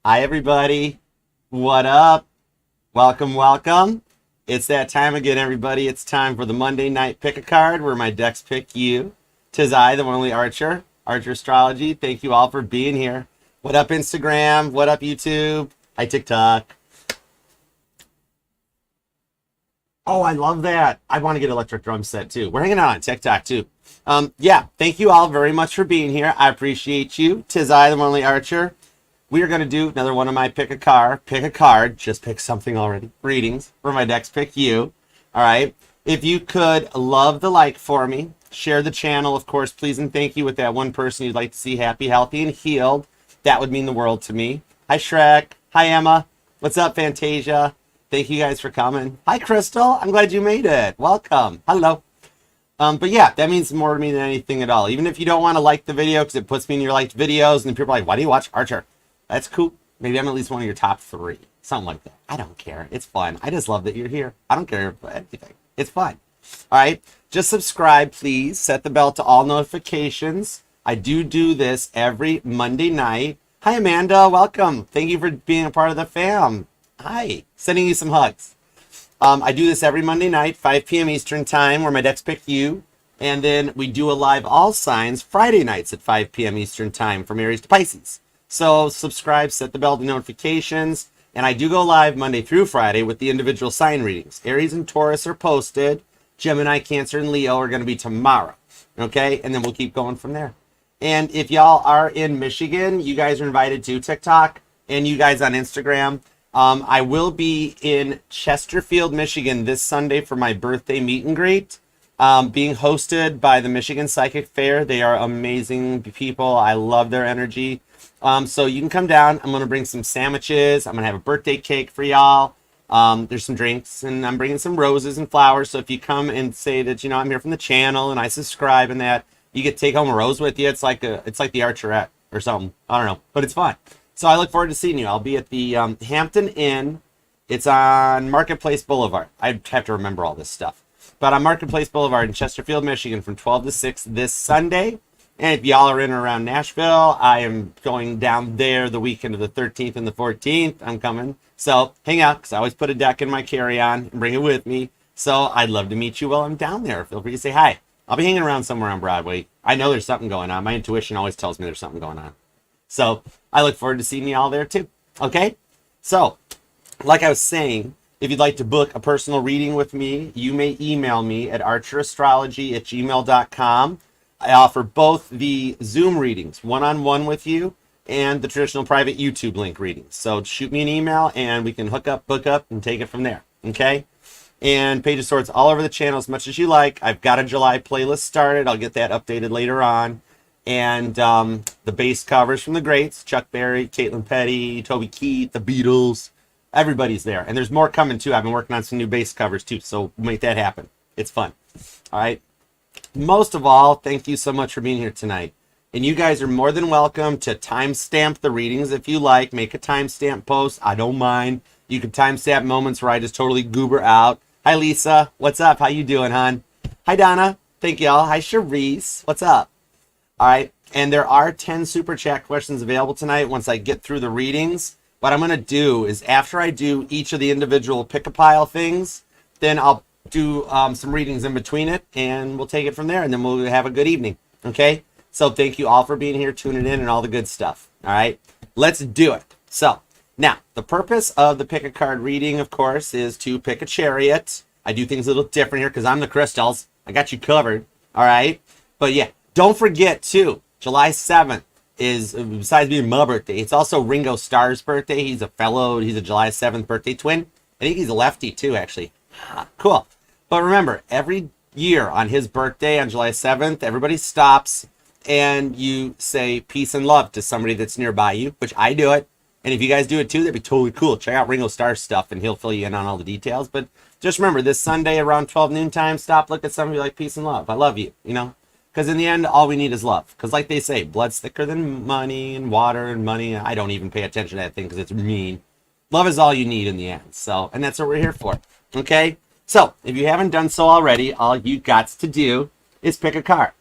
Hi, everybody. What up? Welcome, welcome. It's that time again, everybody. It's time for the Monday night pick a card where my decks pick you. 'Tis I, the one only Archer Astrology. Thank you all for being here. What up, Instagram? What up, YouTube? Hi, TikTok. Oh, I love that. I want to get electric drum set too. We're hanging out on TikTok too. Yeah, thank you all very much for being here. I appreciate you. 'Tis I, the one only Archer. We are going to do another one of my pick a card, just pick something already, readings for my decks pick you. All right. If you could love the like for me, share the channel, of course, please and thank you with that one person you'd like to see happy, healthy, and healed. That would mean the world to me. Hi, Shrek. Hi, Emma. What's up, Fantasia? Thank you guys for coming. Hi, Crystal. I'm glad you made it. Welcome. Hello. But yeah, that means more to me than anything at all. Even if you don't want to like the video because it puts me in your liked videos and people are like, why do you watch Archer? That's cool. Maybe I'm at least one of your top 3. Something like that. I don't care. It's fun. I just love that you're here. I don't care about anything. It's fun. All right. Just subscribe, please. Set the bell to all notifications. I do this every Monday night. Hi, Amanda. Welcome. Thank you for being a part of the fam. Hi. Sending you some hugs. I do this every Monday night, 5 p.m. Eastern time, where my decks pick you. And then we do a live all signs Friday nights at 5 p.m. Eastern time from Aries to Pisces. So subscribe, set the bell to notifications, and I do go live Monday through Friday with the individual sign readings. Aries and Taurus are posted. Gemini, Cancer, and Leo are going to be tomorrow. Okay, and then we'll keep going from there. And if y'all are in Michigan, you guys are invited to TikTok, and you guys on Instagram. I will be in Chesterfield, Michigan this Sunday for my birthday meet and greet, being hosted by the Michigan Psychic Fair. They are amazing people. I love their energy. So you can come down. I'm going to bring some sandwiches. I'm going to have a birthday cake for y'all. There's some drinks, and I'm bringing some roses and flowers. So if you come and say that, you know, I'm here from the channel and I subscribe and that, you get to take home a rose with you. It's like the Archerette or something. I don't know, but it's fun. So I look forward to seeing you. I'll be at the Hampton Inn. It's on Marketplace Boulevard. I have to remember all this stuff. But on Marketplace Boulevard in Chesterfield, Michigan from 12 to 6 this Sunday. And if y'all are in or around Nashville, I am going down there the weekend of the 13th and the 14th. I'm coming. So hang out, because I always put a deck in my carry-on and bring it with me. So I'd love to meet you while I'm down there. Feel free to say hi. I'll be hanging around somewhere on Broadway. I know there's something going on. My intuition always tells me there's something going on. So I look forward to seeing you all there too. Okay? So, like I was saying, if you'd like to book a personal reading with me, you may email me at archerastrology@gmail.com. I offer both the Zoom readings, one-on-one with you, and the traditional private YouTube link readings. So shoot me an email, and we can hook up, book up, and take it from there. Okay? And Page of Swords all over the channel as much as you like. I've got a July playlist started. I'll get that updated later on. And the base covers from the greats, Chuck Berry, Caitlin Petty, Toby Keith, the Beatles. Everybody's there. And there's more coming, too. I've been working on some new base covers, too. So we'll make that happen. It's fun. All right? Most of all, thank you so much for being here tonight. And you guys are more than welcome to timestamp the readings if you like. Make a timestamp post. I don't mind. You can timestamp moments where I just totally goober out. Hi, Lisa. What's up? How you doing, hon? Hi, Donna. Thank y'all. Hi, Charisse. What's up? All right. And there are 10 super chat questions available tonight once I get through the readings. What I'm going to do is after I do each of the individual pick-a-pile things, then I'll do some readings in between it, and we'll take it from there, and then we'll have a good evening. Okay? So thank you all for being here, tuning in, and all the good stuff. All right? Let's do it. So now, the purpose of the pick a card reading, of course, is to pick a chariot. I do things a little different here because I'm the crystals. I got you covered. All right? But yeah, don't forget, too, July 7th is, besides being my birthday, it's also Ringo Starr's birthday. He's a July 7th birthday twin. I think he's a lefty, too, actually. Cool. But remember, every year on his birthday on July 7th, everybody stops and you say peace and love to somebody that's nearby you, which I do it. And if you guys do it too, that'd be totally cool. Check out Ringo Starr's stuff and he'll fill you in on all the details. But just remember, this Sunday around 12 noon time, stop, look at somebody like peace and love. I love you, you know? Because in the end, all we need is love. Because like they say, blood's thicker than money and water and money. I don't even pay attention to that thing because it's mean. Love is all you need in the end. So, and that's what we're here for. Okay? So, if you haven't done so already, all you got to do is pick a card.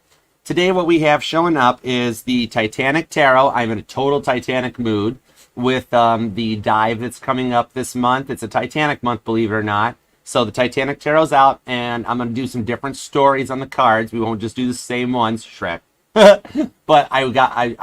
Today, what we have showing up is the Titanic Tarot. I'm in a total Titanic mood. with the dive that's coming up this month. It's a Titanic month, believe it or not. So the Titanic Tarot's out, and I'm going to do some different stories on the cards. We won't just do the same ones, Shrek. But I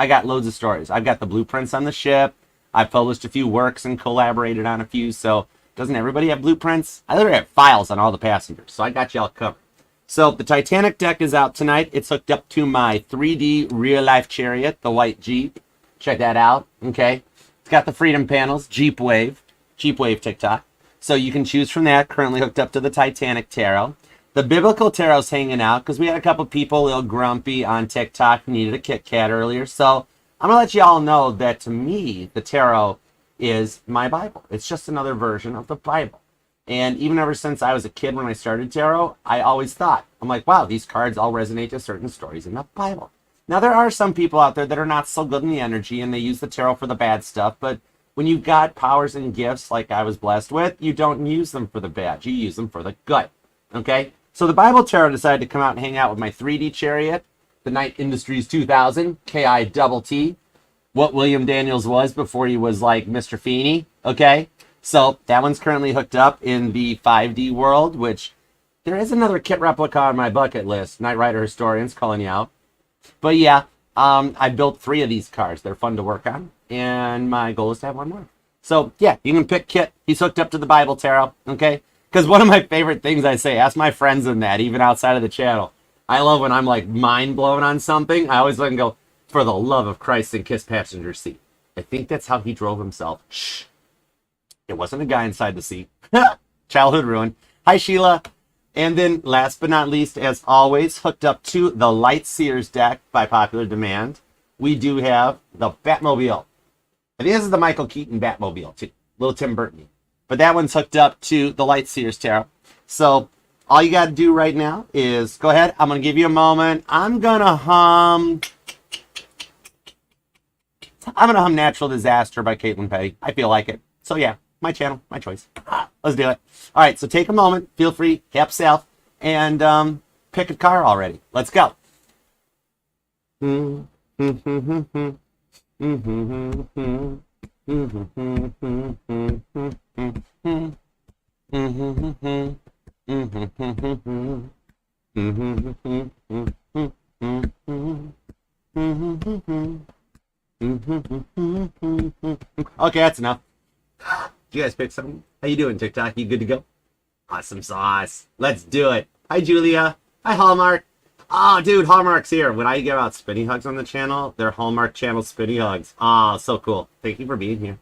got loads of stories. I've got the blueprints on the ship. I've published a few works and collaborated on a few. So doesn't everybody have blueprints? I literally have files on all the passengers. So I got y'all covered. So the Titanic deck is out tonight. It's hooked up to my 3D real-life chariot, the white Jeep. Check that out, okay? It's got the Freedom panels, Jeep Wave TikTok. So you can choose from that, currently hooked up to the Titanic Tarot. The Biblical Tarot's hanging out because we had a couple people a little grumpy on TikTok who needed a Kit Kat earlier. So I'm going to let you all know that to me, the Tarot is my Bible. It's just another version of the Bible. And even ever since I was a kid when I started tarot, I always thought, I'm like, wow, these cards all resonate to certain stories in the Bible. Now, there are some people out there that are not so good in the energy and they use the tarot for the bad stuff. But when you've got powers and gifts like I was blessed with, you don't use them for the bad. You use them for the good. Okay? So the Bible Tarot decided to come out and hang out with my 3D chariot, the Knight Industries 2000, KITT, what William Daniels was before he was like Mr. Feeney. Okay? So that one's currently hooked up in the 5D world, which there is another kit replica on my bucket list. Knight Rider Historians calling you out. But yeah, I built 3 of these cards. They're fun to work on. And my goal is to have one more. So yeah, you can pick Kit. He's hooked up to the Bible Tarot. Okay? Because one of my favorite things I say, ask my friends in that, even outside of the channel. I love when I'm like mind blown on something. I always let him go, for the love of Christ, and kiss passenger seat. I think that's how he drove himself. Shh. It wasn't a guy inside the seat. Childhood ruin. Hi, Sheila. And then last but not least, as always, hooked up to the Light Seers deck by popular demand, we do have the Batmobile. I think this is the Michael Keaton Batmobile, too. Little Tim Burton. But that one's hooked up to the Light Seers Tarot. So all you got to do right now is go ahead. I'm going to give you a moment. I'm going to hum Natural Disaster by Caitlin Petty. I feel like it. So yeah. My channel, my choice. Let's do it. All right, so take a moment. Feel free, help yourself, and pick a card already. Let's go. Okay, that's enough. You guys pick something? How you doing, TikTok? You good to go? Awesome sauce. Let's do it. Hi, Julia. Hi, Hallmark. Oh, dude, Hallmark's here. When I give out spinny hugs on the channel, they're Hallmark channel spinny hugs. Oh, so cool. Thank you for being here.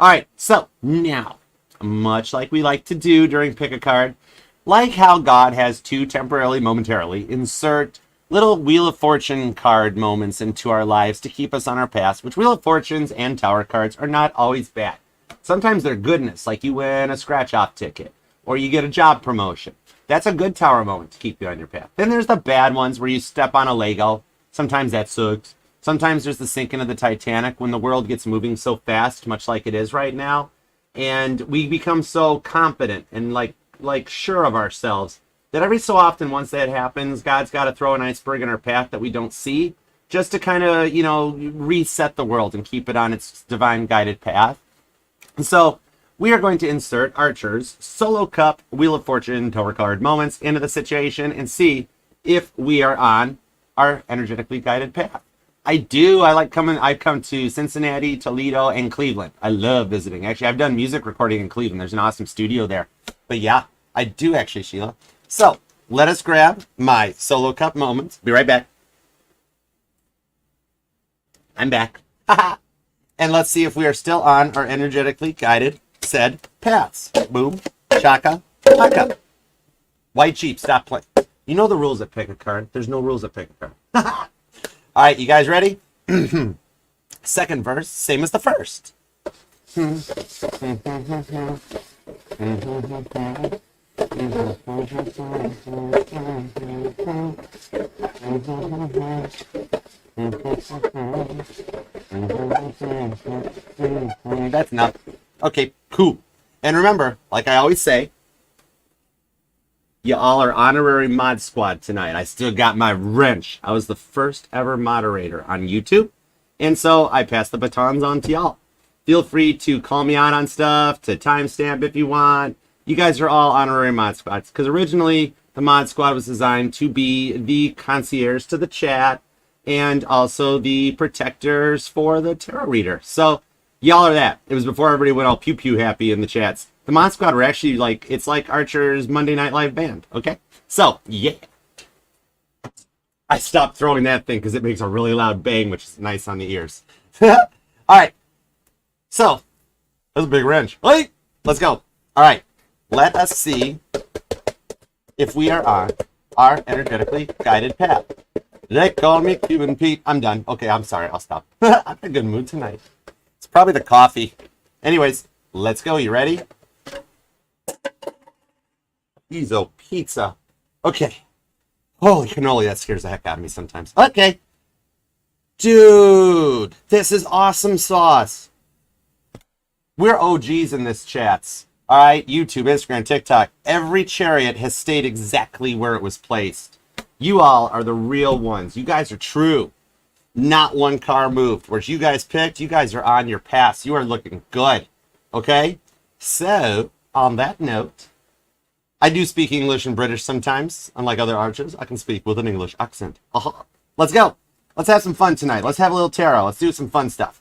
All right, so now, much like we like to do during Pick a Card, like how God has to temporarily, momentarily insert little Wheel of Fortune card moments into our lives to keep us on our path, which Wheel of Fortunes and Tower cards are not always bad. Sometimes they're goodness, like you win a scratch-off ticket, or you get a job promotion. That's a good tower moment to keep you on your path. Then there's the bad ones where you step on a Lego. Sometimes that sucks. Sometimes there's the sinking of the Titanic when the world gets moving so fast, much like it is right now, and we become so confident and like sure of ourselves that every so often, once that happens, God's got to throw an iceberg in our path that we don't see, just to kind of, reset the world and keep it on its divine guided path. So we are going to insert Archer's Solo Cup Wheel of Fortune Tower card moments into the situation and see if we are on our energetically guided path. I've come to Cincinnati, Toledo, and Cleveland. I love visiting. Actually, I've done music recording in Cleveland. There's an awesome studio there. But yeah, I do actually, Sheila. So let us grab my Solo Cup moments. Be right back. I'm back. And let's see if we are still on our energetically guided said paths. Boom, chaka, haka. White Jeep, stop playing. You know the rules at Pick a Card. There's no rules at Pick a Card. All right, you guys ready? Second verse, same as the first. That's enough. Okay, cool. And remember, like I always say, you all are honorary mod squad tonight. I still got my wrench. I was the first ever moderator on YouTube. And so I pass the batons on to y'all. Feel free to call me out on stuff, to timestamp if you want. You guys are all honorary mod squads, because originally the mod squad was designed to be the concierge to the chat and also the protectors for the tarot reader. So y'all are that. It was before everybody went all pew-pew happy in the chats. The mod squad were actually like, it's like Archer's Monday Night Live band, okay? So, yeah. I stopped throwing that thing because it makes a really loud bang, which is nice on the ears. All right. So, that's a big wrench. Wait, let's go. All right. Let us see if we are on our energetically guided path. They call me Cuban Pete. I'm done. Okay, I'm sorry. I'll stop. I'm in a good mood tonight. It's probably the coffee. Anyways, let's go. You ready? Pizzo pizza. Okay. Holy cannoli, that scares the heck out of me sometimes. Okay. Dude, this is awesome sauce. We're OGs in this chats. All right, YouTube, Instagram, TikTok. Every chariot has stayed exactly where it was placed. You all are the real ones. You guys are true. Not one car moved. Whereas you guys picked, you guys are on your path. You are looking good. Okay? So, on that note, I do speak English and British sometimes. Unlike other archers, I can speak with an English accent. Let's go. Let's have some fun tonight. Let's have a little tarot. Let's do some fun stuff.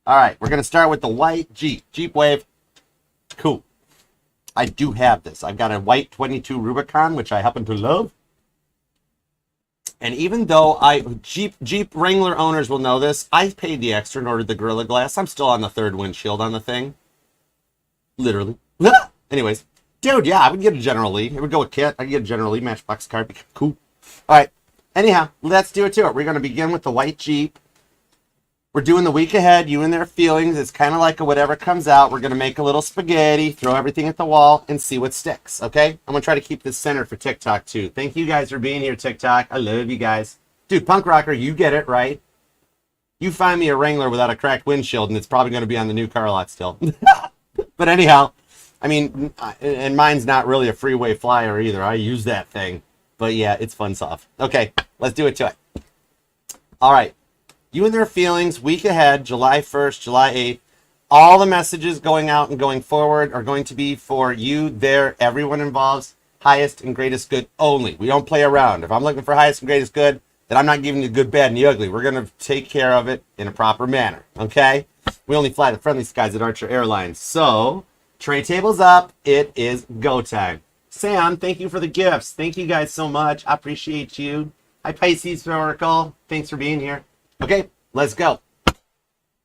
All right, we're going to start with the white Jeep. Jeep wave. Cool. I do have this. I've got a white 22 Rubicon, which I happen to love. And even though Jeep Wrangler owners will know this, I paid the extra and ordered the Gorilla Glass. I'm still on the third windshield on the thing. Literally. Anyways. Dude, yeah, I would get a General Lee. It would go with Kit. I'd get a General Lee Matchbox card. Cool. All right. Anyhow, let's do it to it. We're going to begin with the white Jeep. We're doing the week ahead. You and their feelings. It's kind of like a whatever comes out. We're going to make a little spaghetti, throw everything at the wall, and see what sticks, okay? I'm going to try to keep this centered for TikTok, too. Thank you guys for being here, TikTok. I love you guys. Dude, Punk Rocker, you get it, right? You find me a Wrangler without a cracked windshield, and it's probably going to be on the new car lot still. But anyhow, I mean, and mine's not really a freeway flyer either. I use that thing. But yeah, it's fun stuff. Okay, let's do it to it. All right. You and their feelings, week ahead, July 1st, July 8th. All the messages going out and going forward are going to be for you, their, everyone involved, highest and greatest good only. We don't play around. If I'm looking for highest and greatest good, then I'm not giving you the good, bad, and the ugly. We're going to take care of it in a proper manner, okay? We only fly the friendly skies at Archer Airlines. So, tray table's up. It is go time. Sam, thank you for the gifts. Thank you guys so much. I appreciate you. Hi, Pisces Oracle. Thanks for being here. Okay, let's go.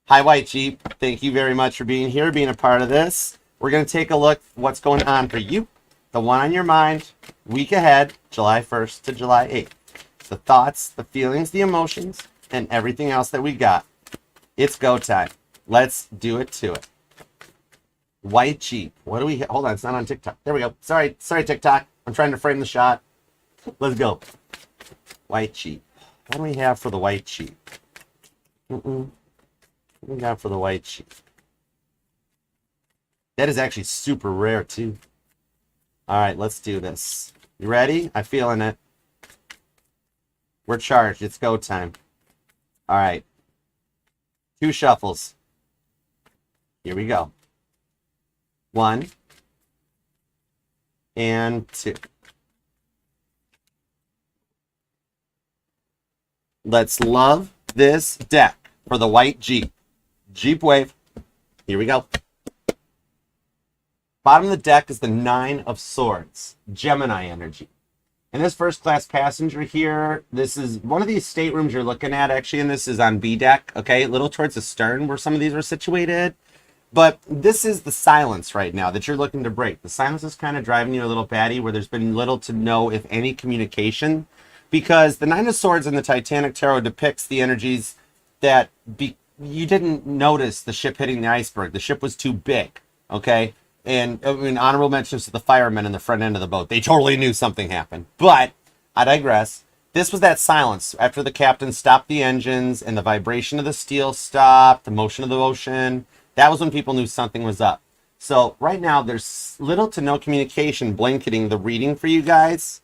Hi, White Jeep. Thank you very much for being here, being a part of this. We're going to take a look at what's going on for you, the one on your mind, week ahead, July 1st to July 8th. The thoughts, the feelings, the emotions, and everything else that we got. It's go time. Let's do it to it. White Jeep. What do we hold on, it's not on TikTok. There we go. Sorry, TikTok. I'm trying to frame the shot. Let's go. White Jeep. What do we have for the white Jeep? What do we got for the white Jeep? That is actually super rare, too. All right, let's do this. You ready? I'm feeling it. We're charged. It's go time. All right. 2 shuffles. Here we go. 1 and 2. Let's love this deck for the white Jeep. Jeep wave. Here we go. Bottom of the deck is the 9 of Swords. Gemini energy. And this first class passenger here, this is one of these staterooms you're looking at actually, and this is on B deck, okay? A little towards the stern where some of these are situated. But this is the silence right now that you're looking to break. The silence is kind of driving you a little batty where there's been little to no, if any, communication. Because the 9 of Swords in the Titanic Tarot depicts the energies that you didn't notice the ship hitting the iceberg. The ship was too big, okay? And I mean, honorable mentions to the firemen in the front end of the boat. They totally knew something happened. But I digress. This was that silence after the captain stopped the engines and the vibration of the steel stopped, the motion of the ocean. That was when people knew something was up. So right now, there's little to no communication blanketing the reading for you guys.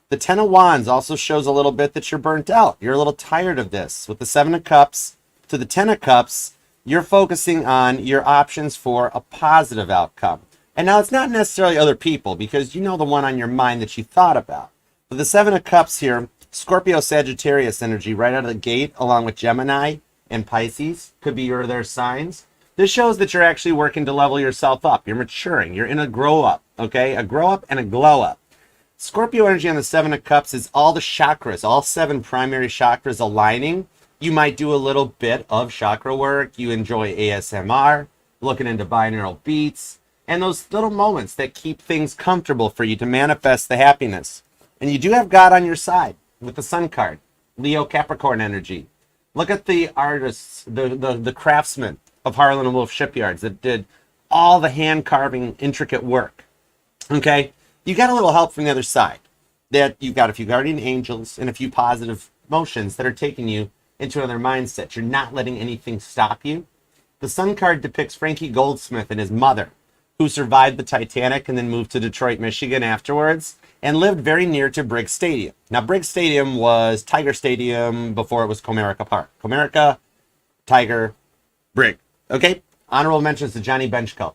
The 10 of Wands also shows a little bit that you're burnt out. You're a little tired of this. With the 7 of Cups to the 10 of Cups, You're focusing on your options for a positive outcome. And now it's not necessarily other people, because you know the one on your mind that you thought about. But the Seven of Cups here, Scorpio Sagittarius energy right out of the gate, along with Gemini and Pisces, could be their signs. This shows that you're actually working to level yourself up. You're maturing. You're in a grow up, okay? A grow up and a glow up. Scorpio energy on the Seven of Cups is all the chakras, all 7 primary chakras aligning. You might do a little bit of chakra work. You enjoy ASMR, looking into binaural beats, and those little moments that keep things comfortable for you to manifest the happiness. And you do have God on your side with the Sun card, Leo Capricorn energy. Look at the artists, the craftsmen of Harlan and Wolff shipyards that did all the hand carving, intricate work. Okay? You got a little help from the other side. That you've got a few guardian angels and a few positive motions that are taking you into another mindset. You're not letting anything stop you. The Sun card depicts Frankie Goldsmith and his mother, who survived the Titanic and then moved to Detroit, Michigan afterwards, and lived very near to Briggs Stadium. Now, Briggs Stadium was Tiger Stadium before it was Comerica Park. Comerica, Tiger, Brig. Okay? Honorable mentions to Johnny Benchko.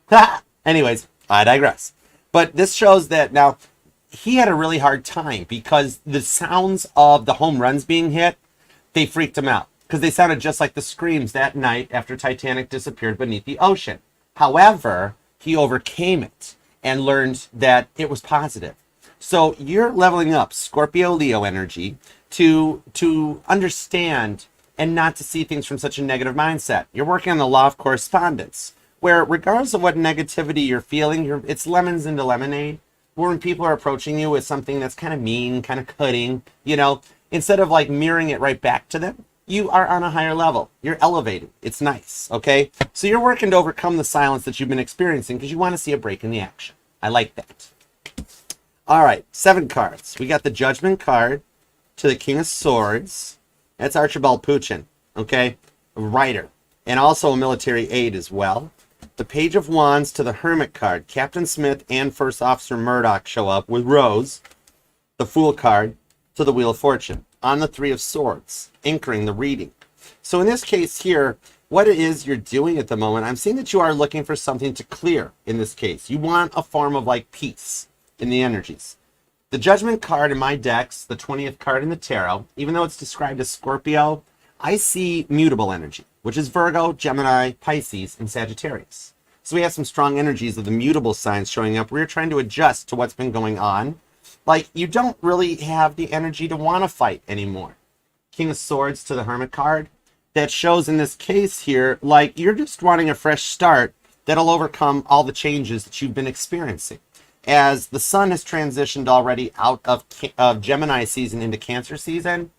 Anyways, I digress. But this shows that now he had a really hard time because the sounds of the home runs being hit, they freaked him out because they sounded just like the screams that night after Titanic disappeared beneath the ocean. However, he overcame it and learned that it was positive. So you're leveling up Scorpio Leo energy to understand and not to see things from such a negative mindset. You're working on the law of correspondence, where regardless of what negativity you're feeling, it's lemons into lemonade. Where when people are approaching you with something that's kind of mean, kind of cutting, instead of like mirroring it right back to them, you are on a higher level. You're elevated. It's nice, okay? So you're working to overcome the silence that you've been experiencing because you want to see a break in the action. I like that. All right, 7 cards. We got the Judgment card to the King of Swords. That's Archibald Puchin, okay? A writer, and also a military aide as well. The Page of Wands to the Hermit card. Captain Smith and First Officer Murdoch show up with Rose. The Fool card to the Wheel of Fortune. On the 3 of Swords, anchoring the reading. So in this case here, what it is you're doing at the moment, I'm seeing that you are looking for something to clear in this case. You want a form of like peace in the energies. The Judgment card in my decks, the 20th card in the tarot, even though it's described as Scorpio, I see mutable energy, which is Virgo, Gemini, Pisces, and Sagittarius. So we have some strong energies of the mutable signs showing up. We're trying to adjust to what's been going on. Like, you don't really have the energy to want to fight anymore. King of Swords to the Hermit card. That shows in this case here, like, you're just wanting a fresh start that'll overcome all the changes that you've been experiencing. As the sun has transitioned already out of Gemini season into Cancer season,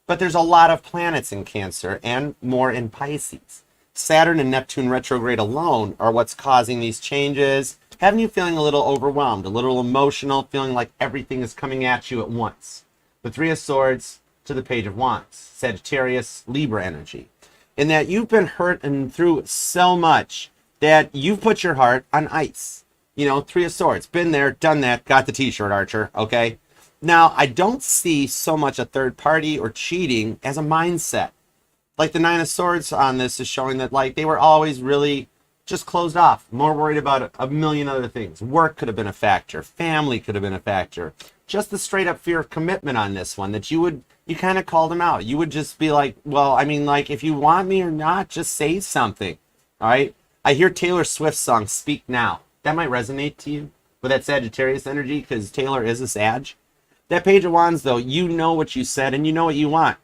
but there's a lot of planets in Cancer and more in Pisces. Saturn and Neptune retrograde alone are what's causing these changes, having you feeling a little overwhelmed, a little emotional, feeling like everything is coming at you at once. The 3 of Swords to the Page of Wands, Sagittarius, Libra energy. In that you've been hurt and through so much that you've put your heart on ice. 3 of Swords, been there, done that, got the t-shirt, Archer, okay? Now, I don't see so much a third party or cheating as a mindset. Like the 9 of Swords on this is showing that like they were always really just closed off, more worried about a million other things. Work could have been a factor, family could have been a factor. Just the straight up fear of commitment on this one, that you kind of called them out. You would just be like, well, I mean, like, if you want me or not, just say something, all right? I hear Taylor Swift's song, Speak Now. That might resonate to you with that Sagittarius energy because Taylor is a Sag. That Page of Wands, though, you know what you said and you know what you want.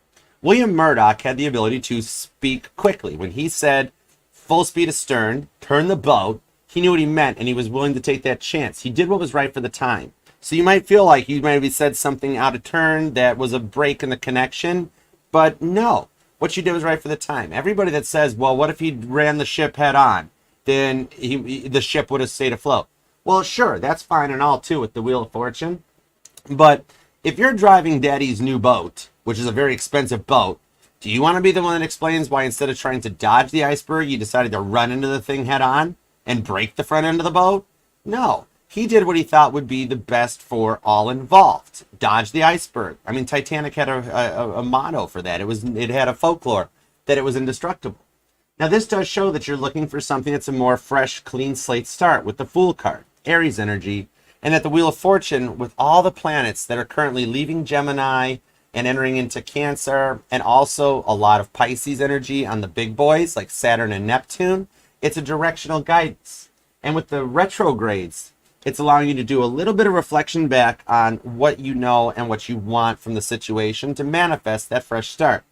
William Murdoch had the ability to speak quickly. When he said, full speed astern, turn the boat, he knew what he meant and he was willing to take that chance. He did what was right for the time. So you might feel like you maybe said something out of turn that was a break in the connection, but no, what you did was right for the time. Everybody that says, well, what if he ran the ship head on? Then the ship would have stayed afloat. Well, sure, that's fine and all too with the Wheel of Fortune. But if you're driving Daddy's new boat, which is a very expensive boat, do you want to be the one that explains why instead of trying to dodge the iceberg, you decided to run into the thing head on and break the front end of the boat? No. He did what he thought would be the best for all involved. Dodge the iceberg. I mean, Titanic had a motto for that. It had a folklore that it was indestructible. Now, this does show that you're looking for something that's a more fresh, clean slate start with the Fool card, Aries energy, and that the Wheel of Fortune, with all the planets that are currently leaving Gemini and entering into Cancer, and also a lot of Pisces energy on the big boys like Saturn and Neptune, it's a directional guidance. And with the retrogrades, it's allowing you to do a little bit of reflection back on what you know and what you want from the situation to manifest that fresh start.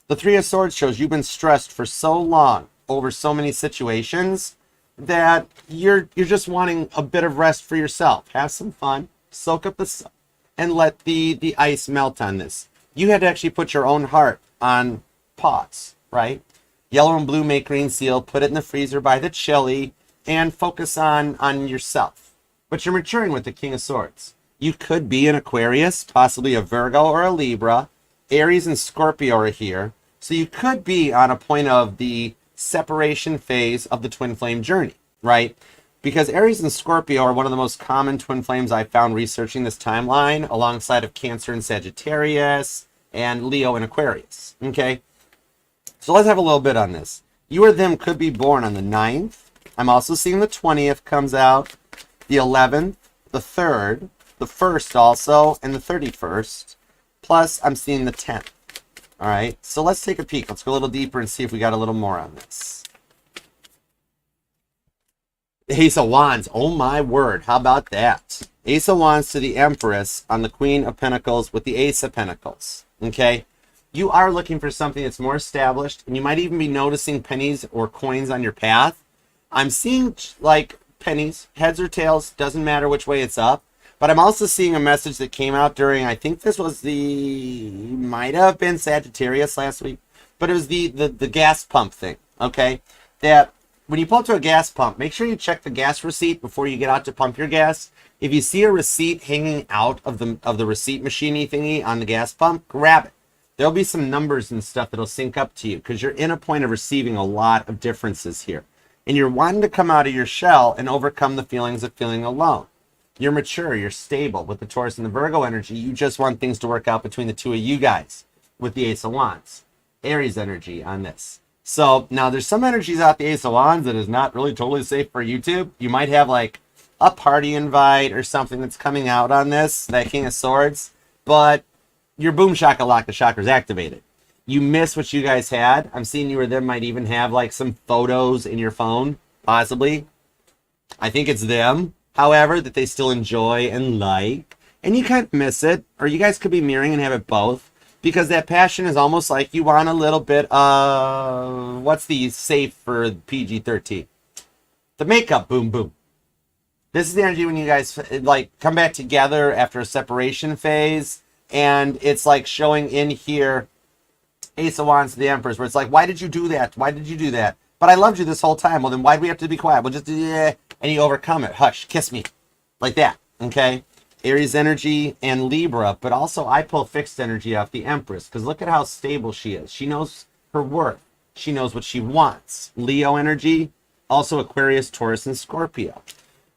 The Three of Swords shows you've been stressed for so long over so many situations that you're just wanting a bit of rest for yourself. Have some fun, soak up the sun, and let the ice melt on this. You had to actually put your own heart on pause, right? Yellow and blue make green seal, put it in the freezer by the chili, and focus on yourself. But you're maturing with the King of Swords. You could be an Aquarius, possibly a Virgo or a Libra. Aries and Scorpio are here. So you could be on a point of the separation phase of the twin flame journey, right? Because Aries and Scorpio are one of the most common twin flames I found researching this timeline, alongside of Cancer and Sagittarius and Leo and Aquarius, okay? So let's have a little bit on this. You or them could be born on the 9th. I'm also seeing the 20th comes out, the 11th, the 3rd, the 1st also, and the 31st. Plus, I'm seeing the 10th. All right, so let's take a peek. Let's go a little deeper and see if we got a little more on this. Ace of Wands. Oh, my word. How about that? Ace of Wands to the Empress on the Queen of Pentacles with the Ace of Pentacles. Okay? You are looking for something that's more established, and you might even be noticing pennies or coins on your path. I'm seeing, like, pennies, heads or tails, doesn't matter which way it's up. But I'm also seeing a message that came out during, I think this was might have been Sagittarius last week, but it was the gas pump thing, okay? That when you pull up to a gas pump, make sure you check the gas receipt before you get out to pump your gas. If you see a receipt hanging out of the receipt machine thingy on the gas pump, grab it. There'll be some numbers and stuff that'll sync up to you because you're in a point of receiving a lot of differences here. And you're wanting to come out of your shell and overcome the feelings of feeling alone. You're mature, you're stable. With the Taurus and the Virgo energy, you just want things to work out between the two of you guys with the Ace of Wands. Aries energy on this. So now there's some energies out the Ace of Wands that is not really totally safe for YouTube. You might have like a party invite or something that's coming out on this, that King of Swords, but your boom shakalaka, the chakra's activated. You miss what you guys had. I'm seeing you or them might even have like some photos in your phone, possibly. I think it's them. However, that they still enjoy and like, and you kind of miss it, or you guys could be mirroring and have it both, because that passion is almost like you want a little bit of, what's the safe for PG-13? The makeup, boom, boom. This is the energy when you guys like come back together after a separation phase, and it's like showing in here, Ace of Wands to the Empress, where it's like, why did you do that? Why did you do that? But I loved you this whole time. Well, then why do we have to be quiet? We'll just, and you overcome it. Hush, kiss me. Like that, okay? Aries energy and Libra, but also I pull fixed energy off the Empress, because look at how stable she is. She knows her worth. She knows what she wants. Leo energy, also Aquarius, Taurus, and Scorpio.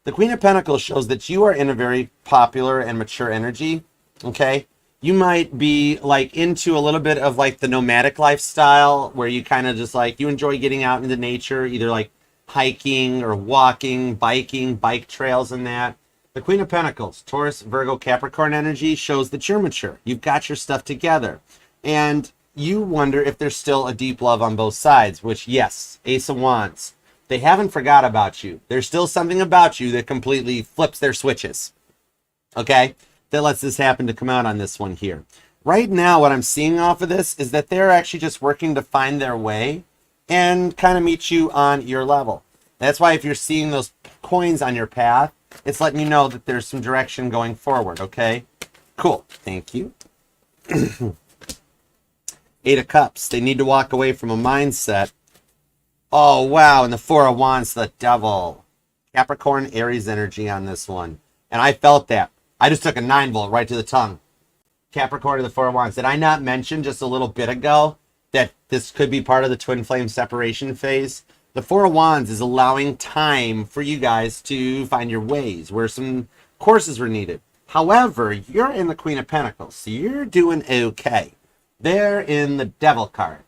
The Queen of Pentacles shows that you are in a very popular and mature energy, okay? You might be like into a little bit of like the nomadic lifestyle where you kind of just like, you enjoy getting out into nature, either like hiking or walking, biking, bike trails and that. The Queen of Pentacles, Taurus, Virgo, Capricorn energy shows that you're mature. You've got your stuff together. And you wonder if there's still a deep love on both sides, which yes, Ace of Wands. They haven't forgot about you. There's still something about you that completely flips their switches. Okay? That lets this happen to come out on this one here. Right now, what I'm seeing off of this is that they're actually just working to find their way and kind of meet you on your level. That's why if you're seeing those coins on your path, it's letting you know that there's some direction going forward, okay? Cool. Thank you. Eight of Cups. They need to walk away from a mindset. Oh, wow. And the Four of Wands, the Devil. Capricorn, Aries energy on this one. And I felt that. I just took a 9-volt right to the tongue. Capricorn to the Four of Wands. Did I not mention just a little bit ago that this could be part of the twin flame separation phase? The Four of Wands is allowing time for you guys to find your ways where some courses were needed. However, you're in the Queen of Pentacles, so you're doing okay. They're in the Devil card.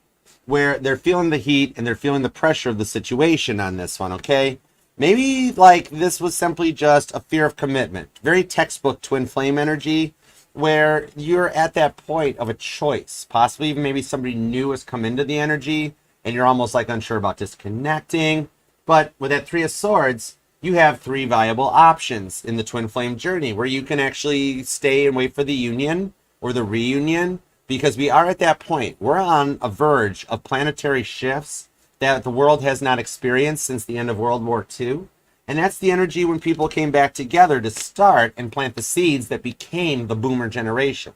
where they're feeling the heat and they're feeling the pressure of the situation on this one, okay? Maybe like this was simply just a fear of commitment. Very textbook twin flame energy, where you're at that point of a choice. Possibly even maybe somebody new has come into the energy and you're almost like unsure about disconnecting. But with that Three of Swords, you have three viable options in the twin flame journey where you can actually stay and wait for the union or the reunion, because we are at that point. We're on a verge of planetary shifts that the world has not experienced since the end of World War II. And that's the energy when people came back together to start and plant the seeds that became the boomer generation.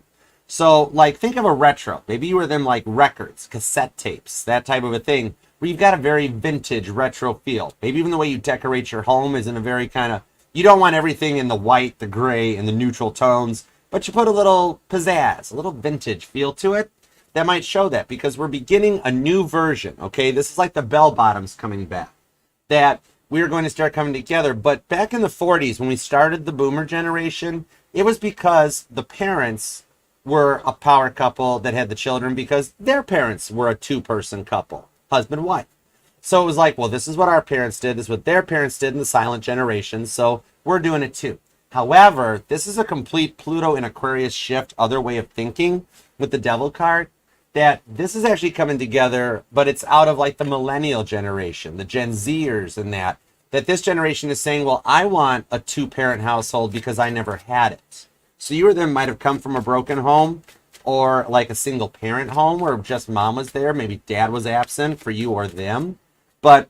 So, like, think of a retro. Maybe you were them like records, cassette tapes, that type of a thing, where you've got a very vintage retro feel. Maybe even the way you decorate your home is in a very kind of, you don't want everything in the white, the gray, and the neutral tones, but you put a little pizzazz, a little vintage feel to it. That might show that, because we're beginning a new version, okay? This is like the bell bottoms coming back, that we're going to start coming together. But back in the 40s, when we started the boomer generation, it was because the parents were a power couple that had the children because their parents were a two-person couple, husband, wife. So it was like, well, this is what our parents did, this is what their parents did in the silent generation, so we're doing it too. However, this is a complete Pluto in Aquarius shift, other way of thinking with the Devil card, that this is actually coming together, but it's out of like the millennial generation, the Gen Zers, and that this generation is saying, well, I want a two-parent household because I never had it. So you or them might have come from a broken home or like a single parent home where just mom was there, maybe dad was absent for you or them. But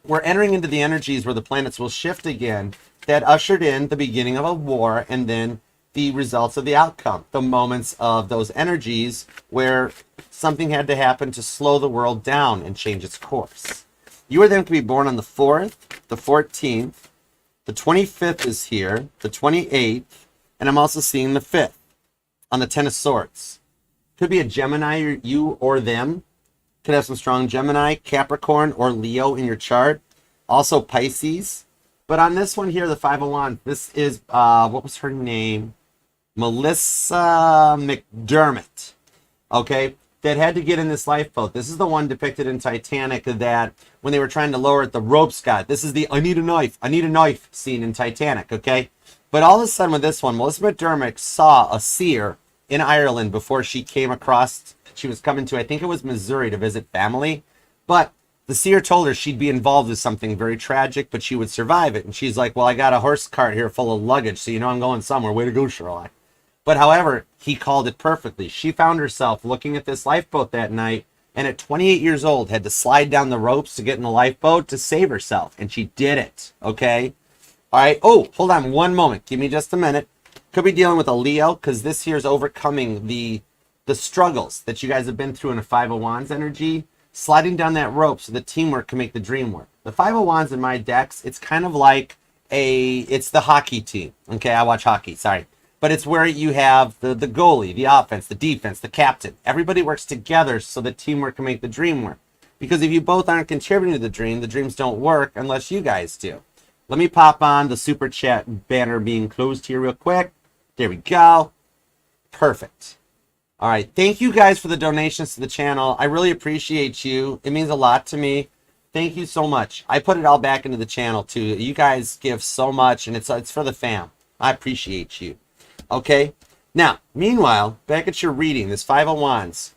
we're entering into the energies where the planets will shift again, that ushered in the beginning of a war and then the results of the outcome, the moments of those energies where something had to happen to slow the world down and change its course. You or them could be born on the 4th, the 14th, the 25th is here, the 28th, and I'm also seeing the 5th on the 10 of Swords. Could be a Gemini, you or them. Could have some strong Gemini, Capricorn, or Leo in your chart. Also Pisces. But on this one here, the 5 of Wands, this is, what was her name? Melissa McDermott, okay, that had to get in this lifeboat. This is the one depicted in Titanic that when they were trying to lower it, the ropes got. This is the I need a knife scene in Titanic, okay? But all of a sudden with this one, Melissa McDermott saw a seer in Ireland before she came across, she was coming to, I think it was Missouri, to visit family. But the seer told her she'd be involved with something very tragic, but she would survive it. And she's like, well, I got a horse cart here full of luggage, so you know I'm going somewhere. Way to go, Sherlock. But however, he called it perfectly. She found herself looking at this lifeboat that night, and at 28 years old, had to slide down the ropes to get in the lifeboat to save herself. And she did it, okay? All right. Oh, hold on one moment. Give me just a minute. Could be dealing with a Leo, because this here is overcoming the struggles that you guys have been through in a 5 of Wands energy, sliding down that rope so the teamwork can make the dream work. The 5 of Wands in my decks, it's kind of like it's the hockey team. Okay, I watch hockey, sorry. But it's where you have the goalie, the offense, the defense, the captain. Everybody works together so the teamwork can make the dream work. Because if you both aren't contributing to the dreams don't work unless you guys do. Let me pop on the super chat banner being closed here real quick. There we go. Perfect. All right. Thank you guys for the donations to the channel. I really appreciate you. It means a lot to me. Thank you so much. I put it all back into the channel too. You guys give so much, and it's for the fam. I appreciate you. Okay, now, meanwhile, back at your reading, this 5 of Wands.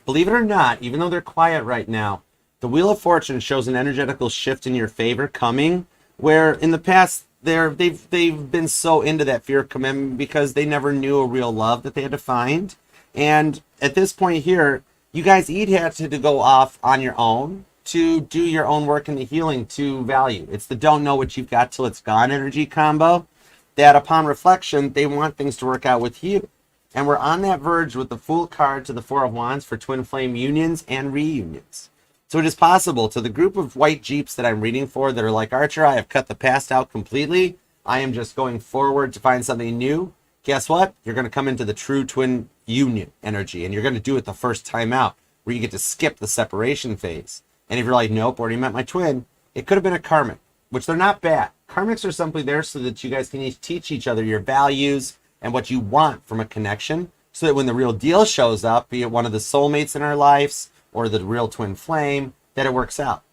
Believe it or not, even though they're quiet right now, the Wheel of Fortune shows an energetical shift in your favor coming, where in the past, they've been so into that fear of commitment because they never knew a real love that they had to find. And at this point here, you guys each had to go off on your own to do your own work in the healing to value. It's the don't know what you've got till it's gone energy combo. That upon reflection, they want things to work out with you. And we're on that verge with the Fool card to the 4 of Wands for twin flame unions and reunions. So it is possible to the group of white Jeeps that I'm reading for that are like, Archer, I have cut the past out completely. I am just going forward to find something new. Guess what? You're going to come into the true twin union energy, and you're going to do it the first time out, where you get to skip the separation phase. And if you're like, nope, already met my twin, it could have been a karmic, which they're not bad. Karmics are simply there so that you guys can each teach each other your values and what you want from a connection, so that when the real deal shows up, be it one of the soulmates in our lives or the real twin flame, that it works out.